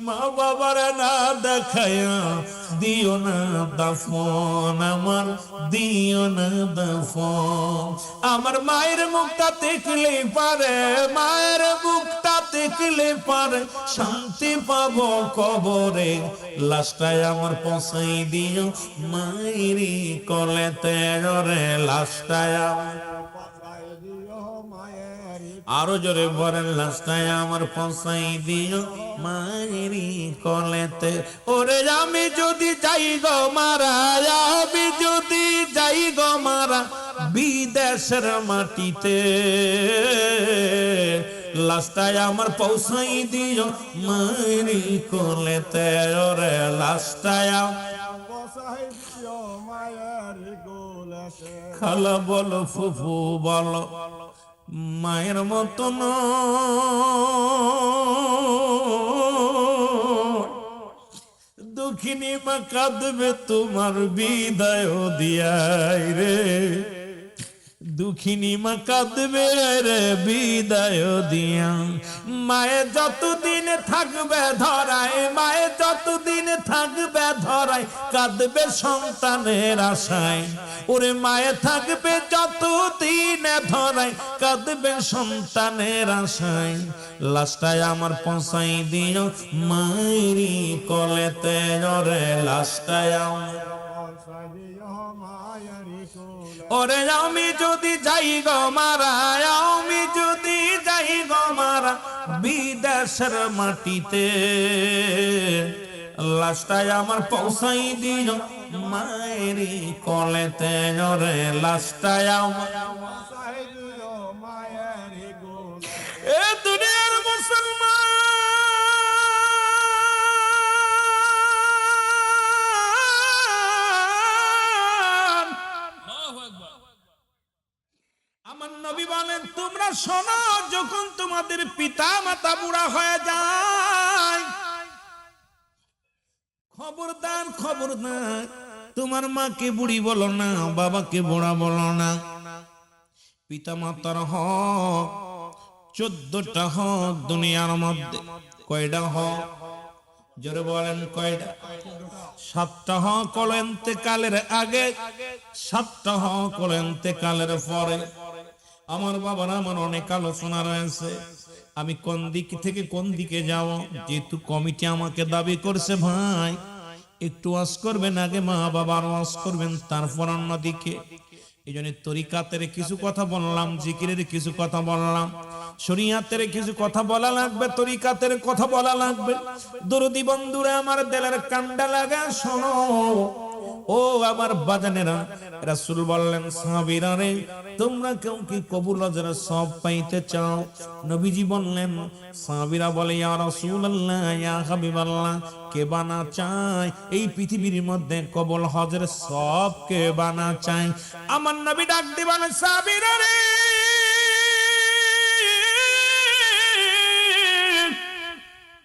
মা বাবার না দেখায়া দিও না দাফন, আমার দিও না দাফন। আমার মায়ের মুখটা দেখলে পারে, মায়ের মুখটা দেখলে পারে শান্তি পাবো কবরে, লাশটায় আমার পৌঁছাই দিও মায়েরি কলেতে, ওরে লাশটায় আরো জোরে বলেন, লাশটায় আমার পৌঁছাই দিও মায়েরি কলেতে। ওরে আমি যদি যাই গো মারা, আমি যদি যাই গো মারা বিদেশের মাটিতে, লাশটায় আমার পৌঁছাই দিও মায়েরি কলেতে, ওরে লাশটায় খালা বলো ফুফু বলো মায়ের মতন দুঃখিনী মা কাঁদবে তোমার বিদায় দিয়াই রে, দুঃখিনী মা কাঁদবে রে বিদায় দিয়া। মায়ে যতদিন থাকবে ধরায়, মায়ে যতদিন থাকবে ধরায় কাঁদবে সন্তানের আশায়, ওরে মায়ে থাকবে যতদিন ধরায় কাঁদবে সন্তানের আশায়, লাশটায় আমার পৌঁছাই দিও মায়েরি কলেতে, ওরে লাশটায় ওরে আমি যদি যাই গো মারা, আমি যদি যাই গো মারা বিদেশের মাটিতে, লাশটায় আমার পৌঁছাই দিও মায়েরি কলেতে, ওরে লাশটায় আমার এ দুনিয়ার মুসলমান আমার নবী বলেন, তোমরা শোনো যখন তোমাদের পিতা মাতা বুড়া হয়ে যায়, খবরদার খবরদার তোমার মাকে বুড়ি বলো না, বাবাকে বুড়া বলো না। পিতা মাতার হক 14টা হক দুনিয়ার মধ্যে, কয়টা হক জোরে বলেন কয়টা? 7টা হক হলো ইন্তেকালের আগে, 7টা হক হলো ইন্তেকালের পরে। আমার বাবার আমার অনেক আলোচনা রয়েছে, আমি কোন দিক থেকে কোন দিকে যাব, যেহেতু কমিটি আমাকে দাবি করছে ভাই একটু ওয়াজ করবেন, আগে মা বাবার ওয়াজ করবেন তারপর অন্যদিকে। এই জন্য তরিকাতের কিছু কথা বললাম, জিকিরের কিছু কথা বললাম, শরীয়তের কিছু কথা বলা লাগবে, তরিকাতের কথা বলা লাগবে। দরদি বন্ধুরা আমার, দিলের কান্ডা লাগা শোনো। ও আমার বাজানেরা, রাসূল বললেন সাহাবীরা রে, তোমরা কেউ কি কবুল হজের সব পাইতে চাও? নবীজি বললেন, সাহাবীরা বলে ইয়া রাসূলুল্লাহ, ইয়া হাবিবাল্লাহ, কে বানা চায় এই পৃথিবীর মধ্যে কবুল হজের সব কে বানা চায়? আমার নবী ডাক দিয়ে বলেন সাহাবীরা রে,